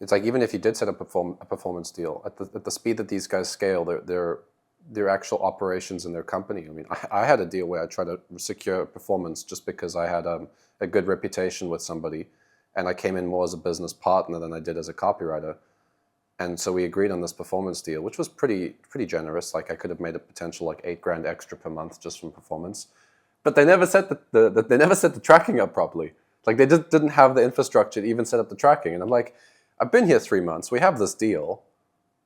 it's like even if you did set up a performance deal at the speed that these guys scale, their actual operations in their company. I mean, I had a deal where I tried to secure performance just because I had a good reputation with somebody, and I came in more as a business partner than I did as a copywriter. And so we agreed on this performance deal, which was pretty generous. Like I could have made a potential like $8,000 extra per month just from performance, but they never set the tracking up properly. Like they just didn't have the infrastructure to even set up the tracking. And I'm like, I've been here 3 months. We have this deal,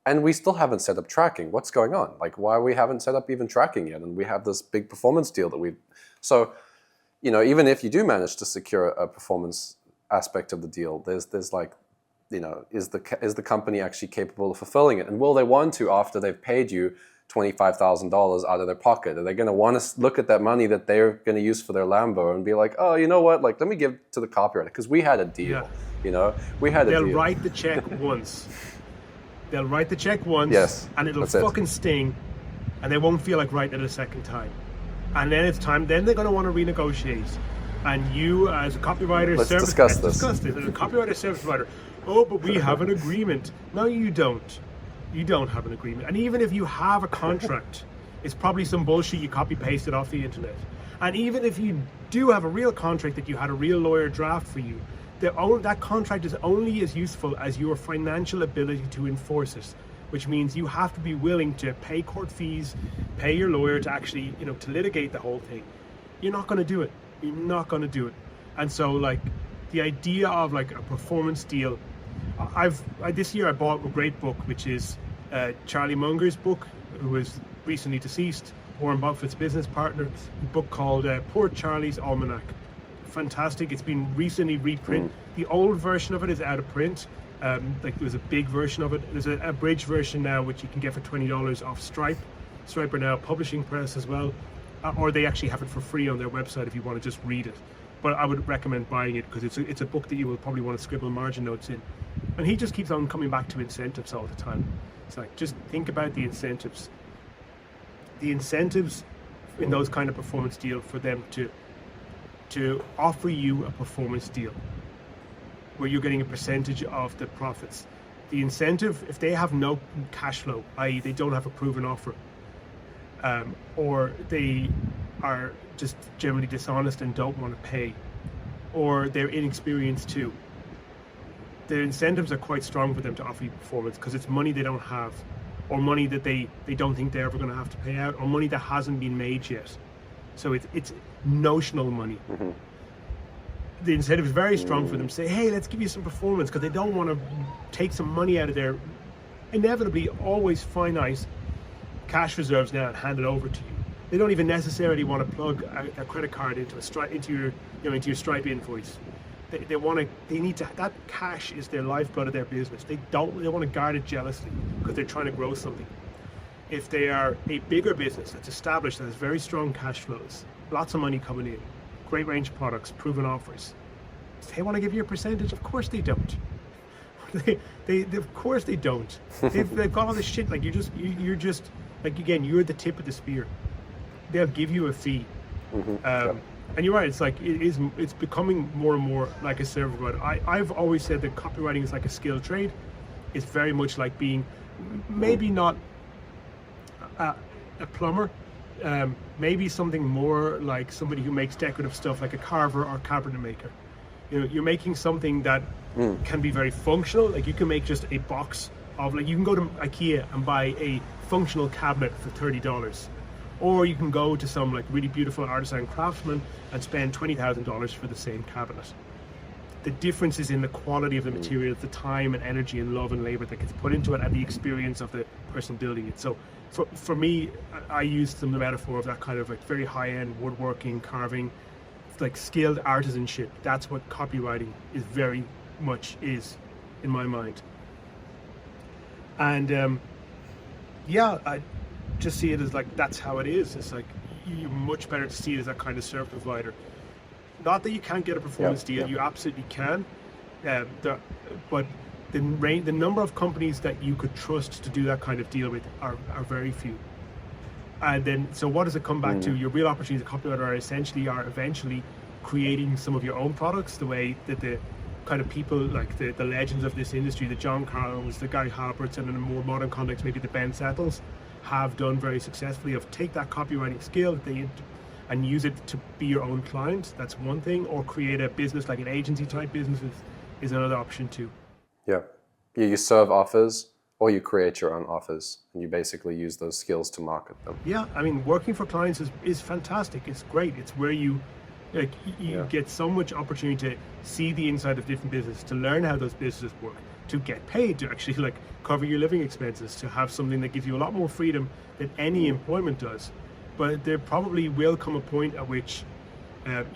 and we still haven't set up tracking. What's going on? Like why we haven't set up even tracking yet? And we have this big performance deal that so, even if you do manage to secure a performance aspect of the deal, there's like, is the company actually capable of fulfilling it? And will they want to after they've paid you $25,000 out of their pocket? Are they going to want to look at that money that they're going to use for their Lambo and be like, oh, you know what? Like, let me give to the copywriter because we had a deal. Yeah. We had a deal. They'll write the check once. They'll write the check once, yes, and it'll fucking sting, and they won't feel like writing it a second time. And then it's time. Then they're going to want to renegotiate. And you, as a copywriter, let's discuss this. As a copywriter service provider. Oh, but we have an agreement. No, you don't. You don't have an agreement. And even if you have a contract, it's probably some bullshit you copy-pasted off the internet. And even if you do have a real contract that you had a real lawyer draft for you, that contract is only as useful as your financial ability to enforce it, which means you have to be willing to pay court fees, pay your lawyer to actually, to litigate the whole thing. You're not going to do it. You're not going to do it. And so, the idea of a performance deal, this year I bought a great book, which is Charlie Munger's book, who was recently deceased, Warren Buffett's business partner, a book called Poor Charlie's Almanac. Fantastic. It's been recently reprinted. The old version of it is out of print. There was a big version of it. There's an abridged version now, which you can get for $20 off Stripe. Stripe are now a publishing press as well. Or they actually have it for free on their website if you want to just read it. but I would recommend buying it because it's a book that you will probably want to scribble margin notes in. And he just keeps on coming back to incentives all the time. It's like, just think about the incentives. The incentives in those kind of performance deal for them to offer you a performance deal where you're getting a percentage of the profits. The incentive, if they have no cash flow, i.e. they don't have a proven offer, or they are just generally dishonest and don't want to pay, or they're inexperienced too, the incentives are quite strong for them to offer you performance because it's money they don't have, or money that they don't think they're ever going to have to pay out, or money that hasn't been made yet. So it's notional money. Mm-hmm. The incentive is very strong for them to say, hey, let's give you some performance, because they don't want to take some money out of their inevitably always finite cash reserves now and hand it over to you. They don't even necessarily want to plug a credit card into your Stripe invoice. They need to, that cash is their lifeblood of their business. They want to guard it jealously because they're trying to grow something. If they are a bigger business that's established, that has very strong cash flows, lots of money coming in, great range of products, proven offers, they want to give you a percentage? Of course they don't. Of course they don't. They've got all this shit. Like you're just like, again, you're the tip of the spear. They'll give you a fee. Mm-hmm. And you're right, it's like it's becoming more and more like a service provider. I've always said that copywriting is like a skilled trade. It's very much like being maybe not a plumber, maybe something more like somebody who makes decorative stuff, like a carver or cabinet maker. You know, you're making something that can be very functional. Like you can make just a box of, like, you can go to IKEA and buy a functional cabinet for $30. Or you can go to some like really beautiful artisan craftsman and spend $20,000 for the same cabinet. The difference is in the quality of the material, the time and energy and love and labor that gets put into it, and the experience of the person building it. So for me, I use the metaphor of that kind of like very high-end woodworking, carving, like skilled artisanship. That's what copywriting is very much is in my mind. And I just see it as like, that's how it is. It's like, you're much better to see it as that kind of service provider. Not that you can't get a performance deal, you absolutely can. But the number of companies that you could trust to do that kind of deal with are very few. And then, so what does it come back to? Your real opportunities as a copywriter are eventually creating some of your own products, the way that the kind of people like the legends of this industry, the John Caprani, the Gary Halberts, and in a more modern context, maybe the Ben Settles, have done very successfully, of take that copywriting skill and use it to be your own client. That's one thing. Or create a business like an agency type business is another option too. Yeah, you serve offers, or you create your own offers, and you basically use those skills to market them. Yeah, I mean, working for clients is fantastic. It's great. It's where you get so much opportunity to see the inside of different businesses, to learn how those businesses work, to get paid, to actually like cover your living expenses, to have something that gives you a lot more freedom than any employment does. But there probably will come a point at which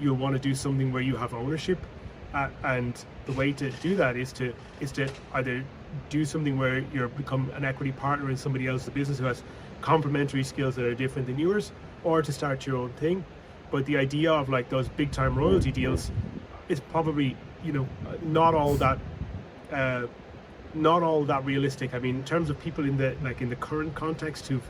you'll want to do something where you have ownership, and the way to do that is to either do something where you become an equity partner in somebody else's business who has complementary skills that are different than yours, or to start your own thing. But the idea of like those big time royalty deals is probably, not all that realistic. I mean, in terms of people in the current context who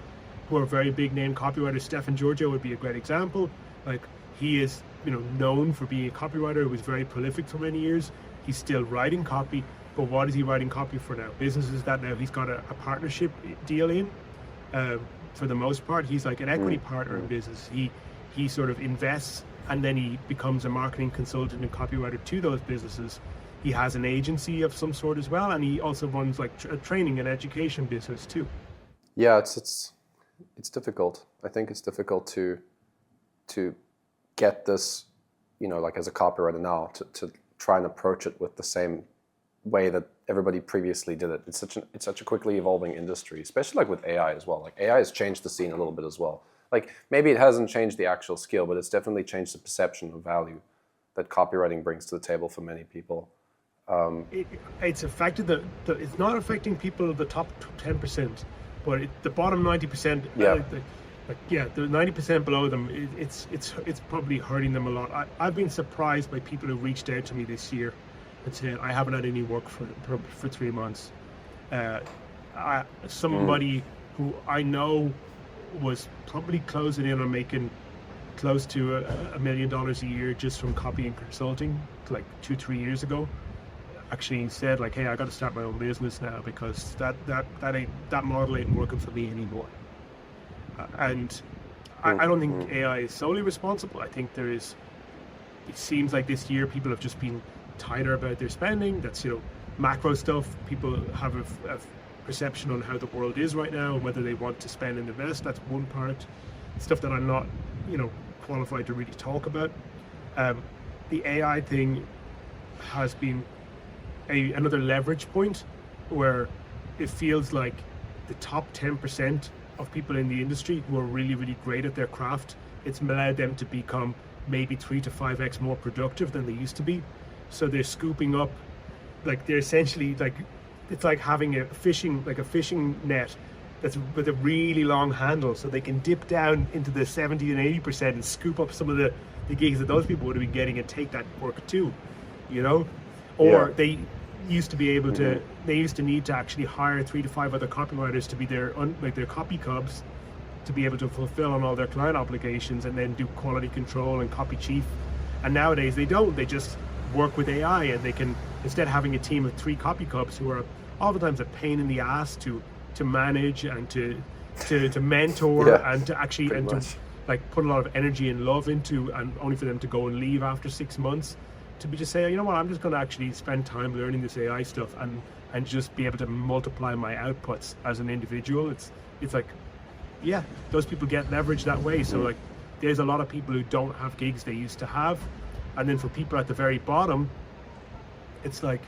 are very big name copywriters, Stefan Giorgio would be a great example. Like, he is known for being a copywriter who was very prolific for many years. He's still writing copy, but what is he writing copy for now? Businesses that now he's got a partnership deal in. For the most part, he's like an equity partner in business. He sort of invests, and then he becomes a marketing consultant and copywriter to those businesses. He has an agency of some sort as well, and he also runs like a training and education business too. Yeah, it's difficult. I think it's difficult to get this, like as a copywriter now, to try and approach it with the same way that everybody previously did it. It's such a quickly evolving industry, especially like with AI as well. Like AI has changed the scene a little bit as well. Like maybe it hasn't changed the actual skill, but it's definitely changed the perception of value that copywriting brings to the table for many people. It's affected it's not affecting people of the top 10%, but the bottom 90%. Yeah. like, yeah, the 90% below them, it's probably hurting them a lot. I've been surprised by people who reached out to me this year and said, I haven't had any work for 3 months. Somebody who I know was probably closing in on making close to $1 million a year just from copy and consulting, like 2-3 years ago, actually said like, hey, I got to start my own business now because that model ain't working for me anymore. And I don't think AI is solely responsible. I think it seems like this year people have just been tighter about their spending. That's, macro stuff. People have a perception on how the world is right now, whether they want to spend and invest. That's one part. Stuff that I'm not, qualified to really talk about. The AI thing has been another leverage point where it feels like the top 10% of people in the industry who are really, really great at their craft, it's allowed them to become maybe 3 to 5x more productive than they used to be. So they're scooping up, like they're essentially like, it's like having a fishing net that's with a really long handle, so they can dip down into the 70 and 80% and scoop up some of the gigs that those people would have been getting and take that work too, Or they used to be able to, they used to need to actually hire 3 to 5 other copywriters to be their copy cubs to be able to fulfill on all their client obligations and then do quality control and copy chief. And nowadays they don't, they just work with AI, and they can, instead of having a team of 3 copy cubs who are oftentimes a pain in the ass to manage and to mentor and to actually to like put a lot of energy and love into, and only for them to go and leave after 6 months, to be just say, you know what, I'm just going to actually spend time learning this AI stuff and just be able to multiply my outputs as an individual. It's like, yeah, those people get leverage that way. So like, there's a lot of people who don't have gigs they used to have, and then for people at the very bottom, it's like,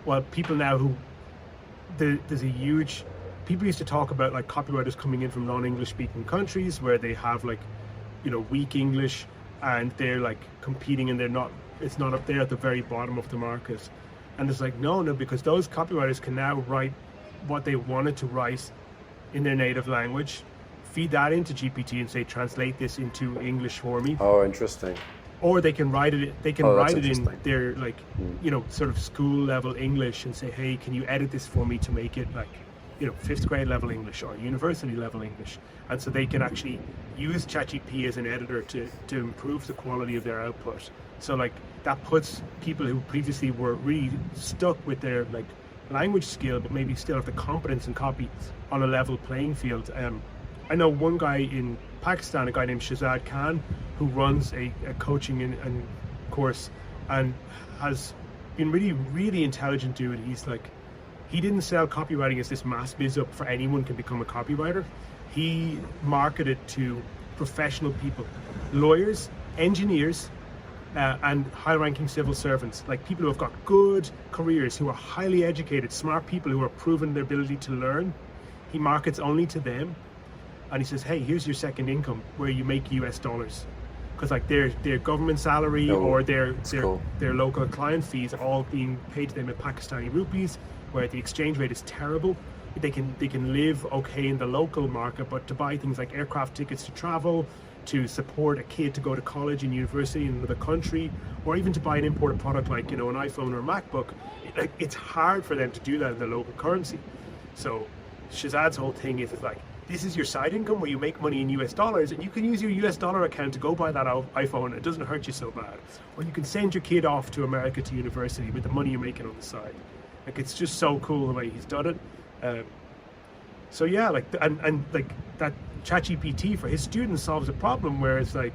well, people now who there's a huge, people used to talk about like copywriters coming in from non-English speaking countries where they have like, weak English, and they're like competing, and it's not up there at the very bottom of the market. And it's like, no, because those copywriters can now write what they wanted to write in their native language, feed that into GPT and say, translate this into English for me. Oh, interesting. Or they can write it in their like, sort of school level English and say, hey, can you edit this for me to make it like, 5th grade level English or university level English? And so they can actually use ChatGPT as an editor to improve the quality of their output. So like, that puts people who previously were really stuck with their like language skill, but maybe still have the competence and copy, on a level playing field. I know one guy in Pakistan, a guy named Shahzad Khan, who runs a coaching and course, and has been really, really intelligent dude. He's like, he didn't sell copywriting as this mass biz up for anyone can become a copywriter. He marketed to professional people, lawyers, engineers, and high-ranking civil servants, like people who have got good careers, who are highly educated, smart people who are proven their ability to learn. He markets only to them, and he says, hey, here's your second income where you make US dollars. Because like their government salary or their local client fees are all being paid to them in Pakistani rupees, where the exchange rate is terrible. They can live okay in the local market, but to buy things like aircraft tickets to travel, to support a kid to go to college and university in another country, or even to buy an imported product like an iPhone or a MacBook, it's hard for them to do that in the local currency. So Shahzad's whole thing is like, this is your side income where you make money in US dollars, and you can use your US dollar account to go buy that iPhone, and it doesn't hurt you so bad. Or you can send your kid off to America to university with the money you're making on the side. Like, it's just so cool the way he's done it. So yeah, like, and like that ChatGPT for his students solves a problem where it's like,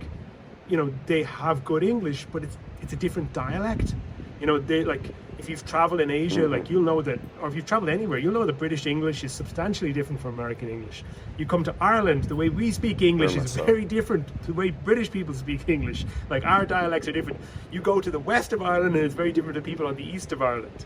they have good English, but it's a different dialect. They like, if you've traveled in Asia, like you'll know that, or if you've traveled anywhere, you'll know that British English is substantially different from American English. You come to Ireland, the way we speak English is very different to the way British people speak English. Like, our dialects are different. You go to the west of Ireland and it's very different to people on the east of Ireland.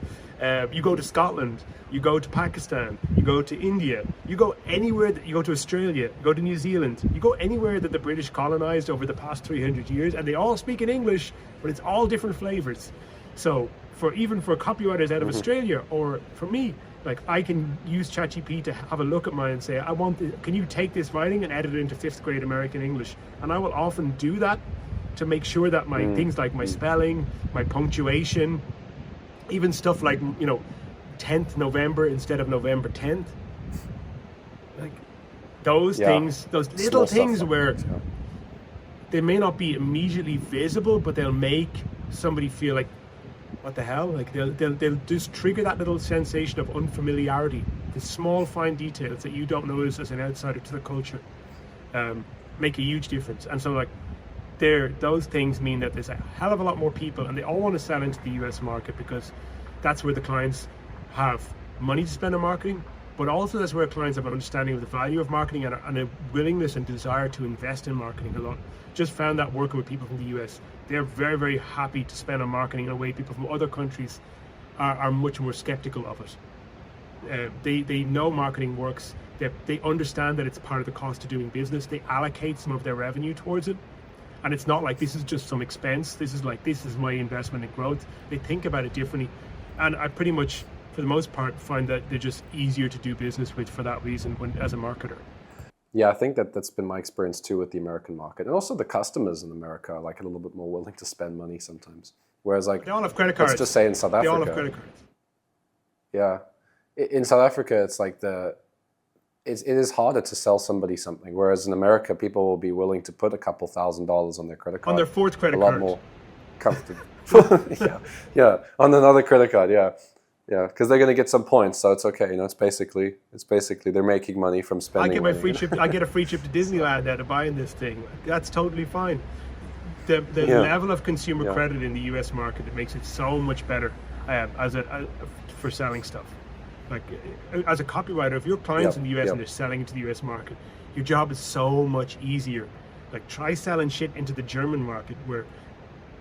You go to Scotland, you go to Pakistan, you go to India, you go anywhere, you go to Australia, you go to New Zealand, you go anywhere that the British colonized over the past 300 years, and they all speak in English, but it's all different flavors. So even for copywriters out of Australia, or for me, Like I can use ChatGPT to have a look at mine and say, can you take this writing and edit it into 5th grade American English? And I will often do that to make sure that my things like my spelling, my punctuation, even stuff like, 10th November instead of November 10th. Like those things, those little things where they may not be immediately visible, but they'll make somebody feel like, what the hell? Like they'll just trigger that little sensation of unfamiliarity. The small fine details that you don't notice as an outsider to the culture make a huge difference. And so like those things mean that there's a hell of a lot more people, and they all want to sell into the US market because that's where the clients have money to spend on marketing, but also that's where clients have an understanding of the value of marketing and a willingness and desire to invest in marketing a lot. Just found that working with people from the US, they're very, very happy to spend on marketing in a way people from other countries are much more skeptical of it. They know marketing works. They understand that it's part of the cost of doing business. They allocate some of their revenue towards it. And it's not like this is just some expense. This is my investment in growth. They think about it differently. And I pretty much, for the most part, find that they're just easier to do business with for that reason as a marketer. Yeah, I think that's been my experience too with the American market. And also the customers in America are like a little bit more willing to spend money sometimes. Whereas like, they all have credit cards. Let's just say in South Africa. They all have credit cards. Yeah. In South Africa, it's like it is harder to sell somebody something. Whereas in America, people will be willing to put a couple $1,000s on their credit card. On their 4th credit card. A lot more comfortable. yeah. On another credit card, yeah. Yeah, because they're going to get some points, so it's okay. It's basically they're making money from spending. I get a free trip to Disneyland out of buying this thing. That's totally fine. The level of consumer credit in the U.S. market, it makes it so much better for selling stuff. Like as a copywriter, if your clients in the U.S. and they're selling into the U.S. market, your job is so much easier. Like try selling shit into the German market where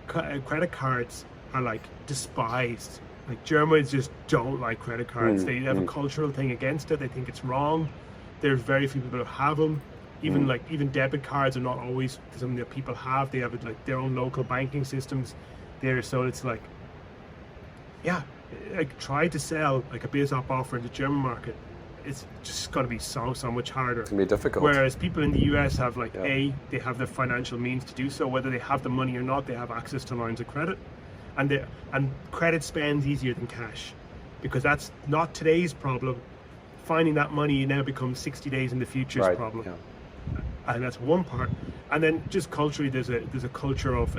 credit cards are like despised. Like Germans just don't like credit cards. They have a cultural thing against it. They think it's wrong. There's very few people who have them. Even debit cards are not always something that people have. They have like their own local banking systems there. So it's like, try to sell like a biz-op offer in the German market. It's just going to be so much harder. It's going to be difficult. Whereas people in the US have they have the financial means to do so. Whether they have the money or not, they have access to lines of credit. And credit spends easier than cash, because that's not today's problem. Finding that money now becomes 60 days in the future's problem. Yeah. And that's one part. And then just culturally, there's a culture of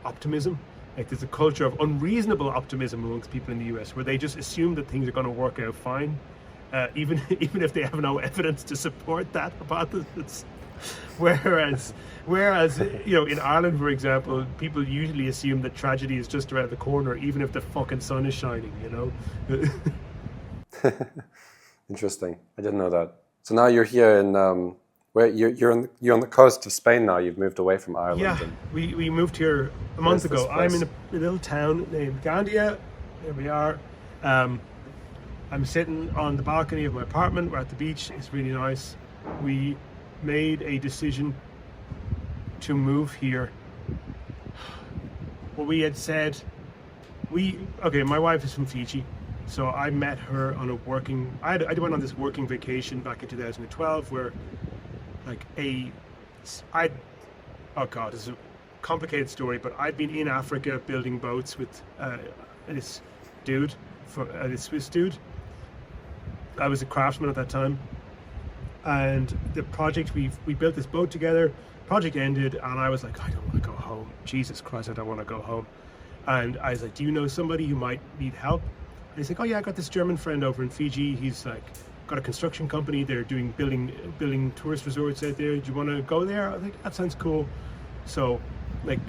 optimism. Like there's a culture of unreasonable optimism amongst people in the US, where they just assume that things are going to work out fine, even if they have no evidence to support that hypothesis. Whereas in Ireland, for example, people usually assume that tragedy is just around the corner, even if the fucking sun is shining. Interesting. I didn't know that. So now you're here in where you're on the coast of Spain now. You've moved away from Ireland. Yeah, we moved here a month ago. I'm in a little town named Gandia. There we are. I'm sitting on the balcony of my apartment. We're at the beach. It's really nice. We made a decision to move here. What we had said, my wife is from Fiji, so I met her on I went on this working vacation back in 2012 where this is a complicated story, but I'd been in Africa building boats with this Swiss dude. I was a craftsman at that time. And the project, we built this boat together, project ended, and I was like, I don't want to go home. Jesus Christ, I don't want to go home. And I was like, do you know somebody who might need help? And he's like, oh yeah, I got this German friend over in Fiji. He's like got a construction company. They're building tourist resorts out there. Do you want to go there? I was like, that sounds cool. So like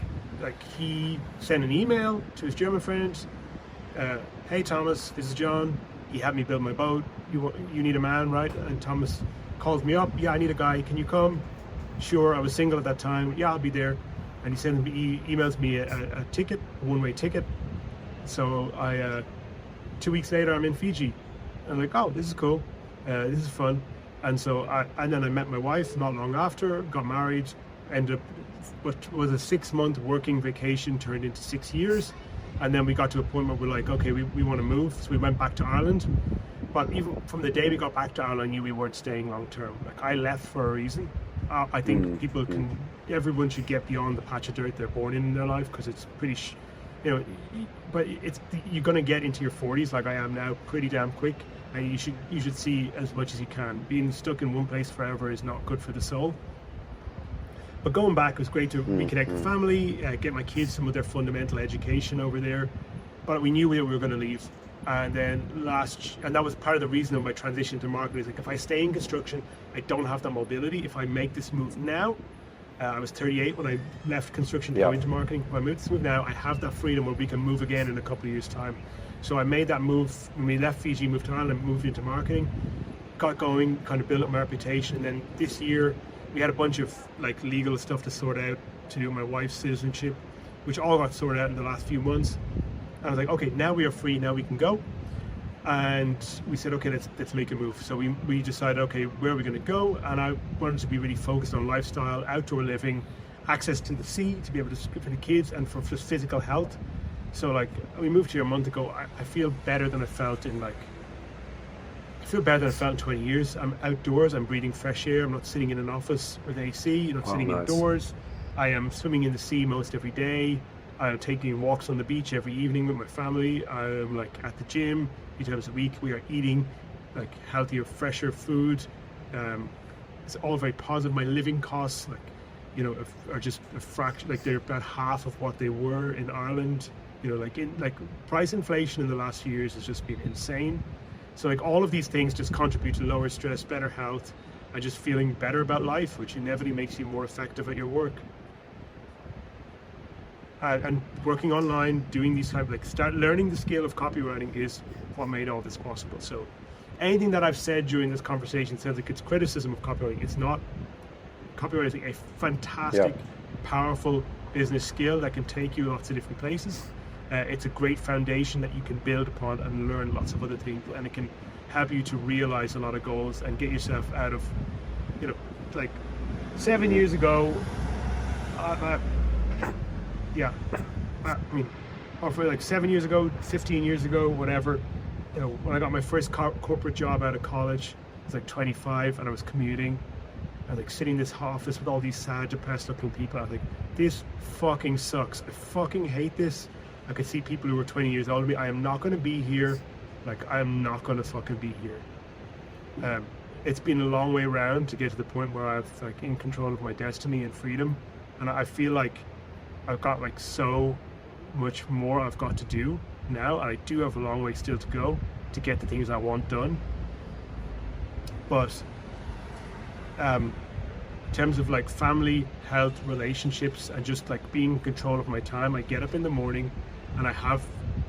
he sent an email to his German friend. Hey Thomas, this is John. He had me build my boat. You need a man, right? And Thomas calls me up. Yeah, I need a guy. Can you come? Sure. I was single at that time. Yeah, I'll be there. And he emails me a ticket, a one-way ticket. So 2 weeks later, I'm in Fiji. I'm like, oh, this is cool. This is fun. And so then I met my wife not long after, got married, ended up what was a 6-month working vacation turned into 6 years. And then we got to a point where we're like, okay, we want to move. So we went back to Ireland. But even from the day we got back to Ireland, I knew we weren't staying long term. Like, I left for a reason. I think everyone should get beyond the patch of dirt they're born in their life, because it's pretty, but you're going to get into your 40s like I am now pretty damn quick, and you should see as much as you can. Being stuck in one place forever is not good for the soul. But going back, it was great to reconnect with family, get my kids some of their fundamental education over there. But we knew we were going to leave. And then and that was part of the reason of my transition to marketing. Is like, if I stay in construction, I don't have that mobility. If I make this move now, I was 38 when I left construction to go into marketing. If I move this move now, I have that freedom where we can move again in a couple of years' time. So I made that move when we left Fiji, moved to Ireland, moved into marketing, got going, kind of built up my reputation. And then this year, we had a bunch of like legal stuff to sort out to do with my wife's citizenship, which all got sorted out in the last few months. I was like, okay, now we are free, now we can go. And we said, okay, let's make a move. So we decided, okay, where are we going to go? And I wanted to be really focused on lifestyle, outdoor living, access to the sea to be able to, for the kids, and for just physical health. So like, we moved here a month ago. I feel better than I felt in 20 years. I'm outdoors, I'm breathing fresh air. I'm not sitting in an office with AC, you're not sitting indoors. I am swimming in the sea most every day. I'm taking walks on the beach every evening with my family. I'm like at the gym 3 times a week. We are eating like healthier, fresher food. It's all very positive. My living costs, are just a fraction. Like, they're about half of what they were in Ireland. Price inflation in the last few years has just been insane. So like, all of these things just contribute to lower stress, better health, and just feeling better about life, which inevitably makes you more effective at your work. And working online, doing these start learning the skill of copywriting is what made all this possible. So anything that I've said during this conversation sounds like it's criticism of copywriting. It's not. Copywriting is a fantastic, powerful business skill that can take you lots of different places. It's a great foundation that you can build upon and learn lots of other things, and it can help you to realize a lot of goals and get yourself out of, 7 years ago, or for 7 years ago, 15 years ago, whatever, when I got my first corporate job out of college, I was 25 and I was commuting. I was sitting in this office with all these sad, depressed looking people. I was like, this fucking sucks. I fucking hate this. I could see people who were 20 years older than me. I am not going to be here. I am not going to fucking be here. It's been a long way around to get to the point where I've in control of my destiny and freedom. And I feel like I've got so much more I've got to do now. I do have a long way still to go to get the things I want done. But in terms of family, health, relationships, and just being in control of my time, I get up in the morning and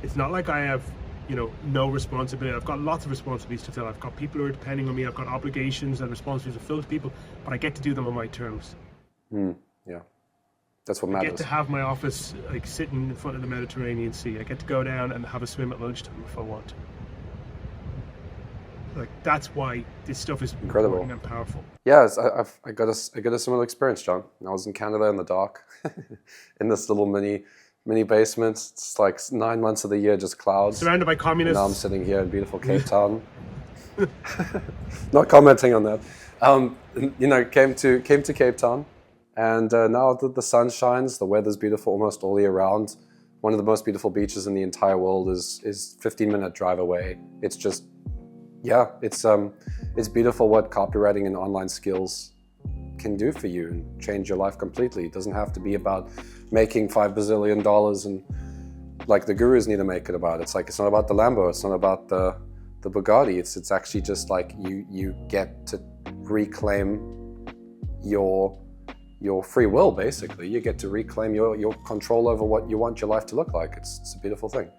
it's not like I have, no responsibility. I've got lots of responsibilities to fill. I've got people who are depending on me. I've got obligations and responsibilities to fill to people, but I get to do them on my terms. Yeah. That's what matters. I get to have my office sitting in front of the Mediterranean Sea. I get to go down and have a swim at lunchtime if I want. That's why this stuff is incredible important and powerful. Yes, I got a similar experience, John. I was in Canada in the dark, in this little mini basement. It's 9 months of the year, just clouds. Surrounded by communists. And now I'm sitting here in beautiful Cape Town. Not commenting on that. Came to Cape Town. And now the sun shines, the weather's beautiful almost all year round. One of the most beautiful beaches in the entire world is 15-minute drive away. It's just, it's beautiful what copywriting and online skills can do for you and change your life completely. It doesn't have to be about making $5 bazillion and the gurus need to make it about. It's not about the Lambo, it's not about the Bugatti. It's actually just you get to reclaim your free will, basically. You get to reclaim your control over what you want your life to look like. It's a beautiful thing.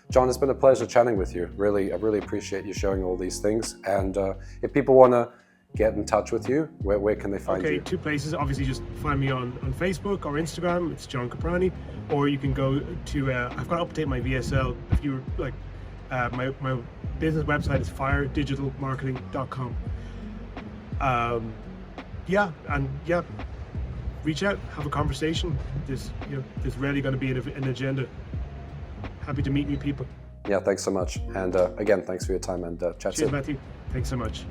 John, it's been a pleasure chatting with you. I really appreciate you showing all these things. And if people want to get in touch with you, where can they find you? Okay, 2 places. Obviously, just find me on Facebook or Instagram. It's John Caprani. Or you can go to, I've got to update my VSL. If you my business website is firedigitalmarketing.com. Reach out, have a conversation. There's rarely going to be an agenda. Happy to meet new people. Yeah, thanks so much. And again, thanks for your time and chat Cheers, soon. Matthew. Thanks so much.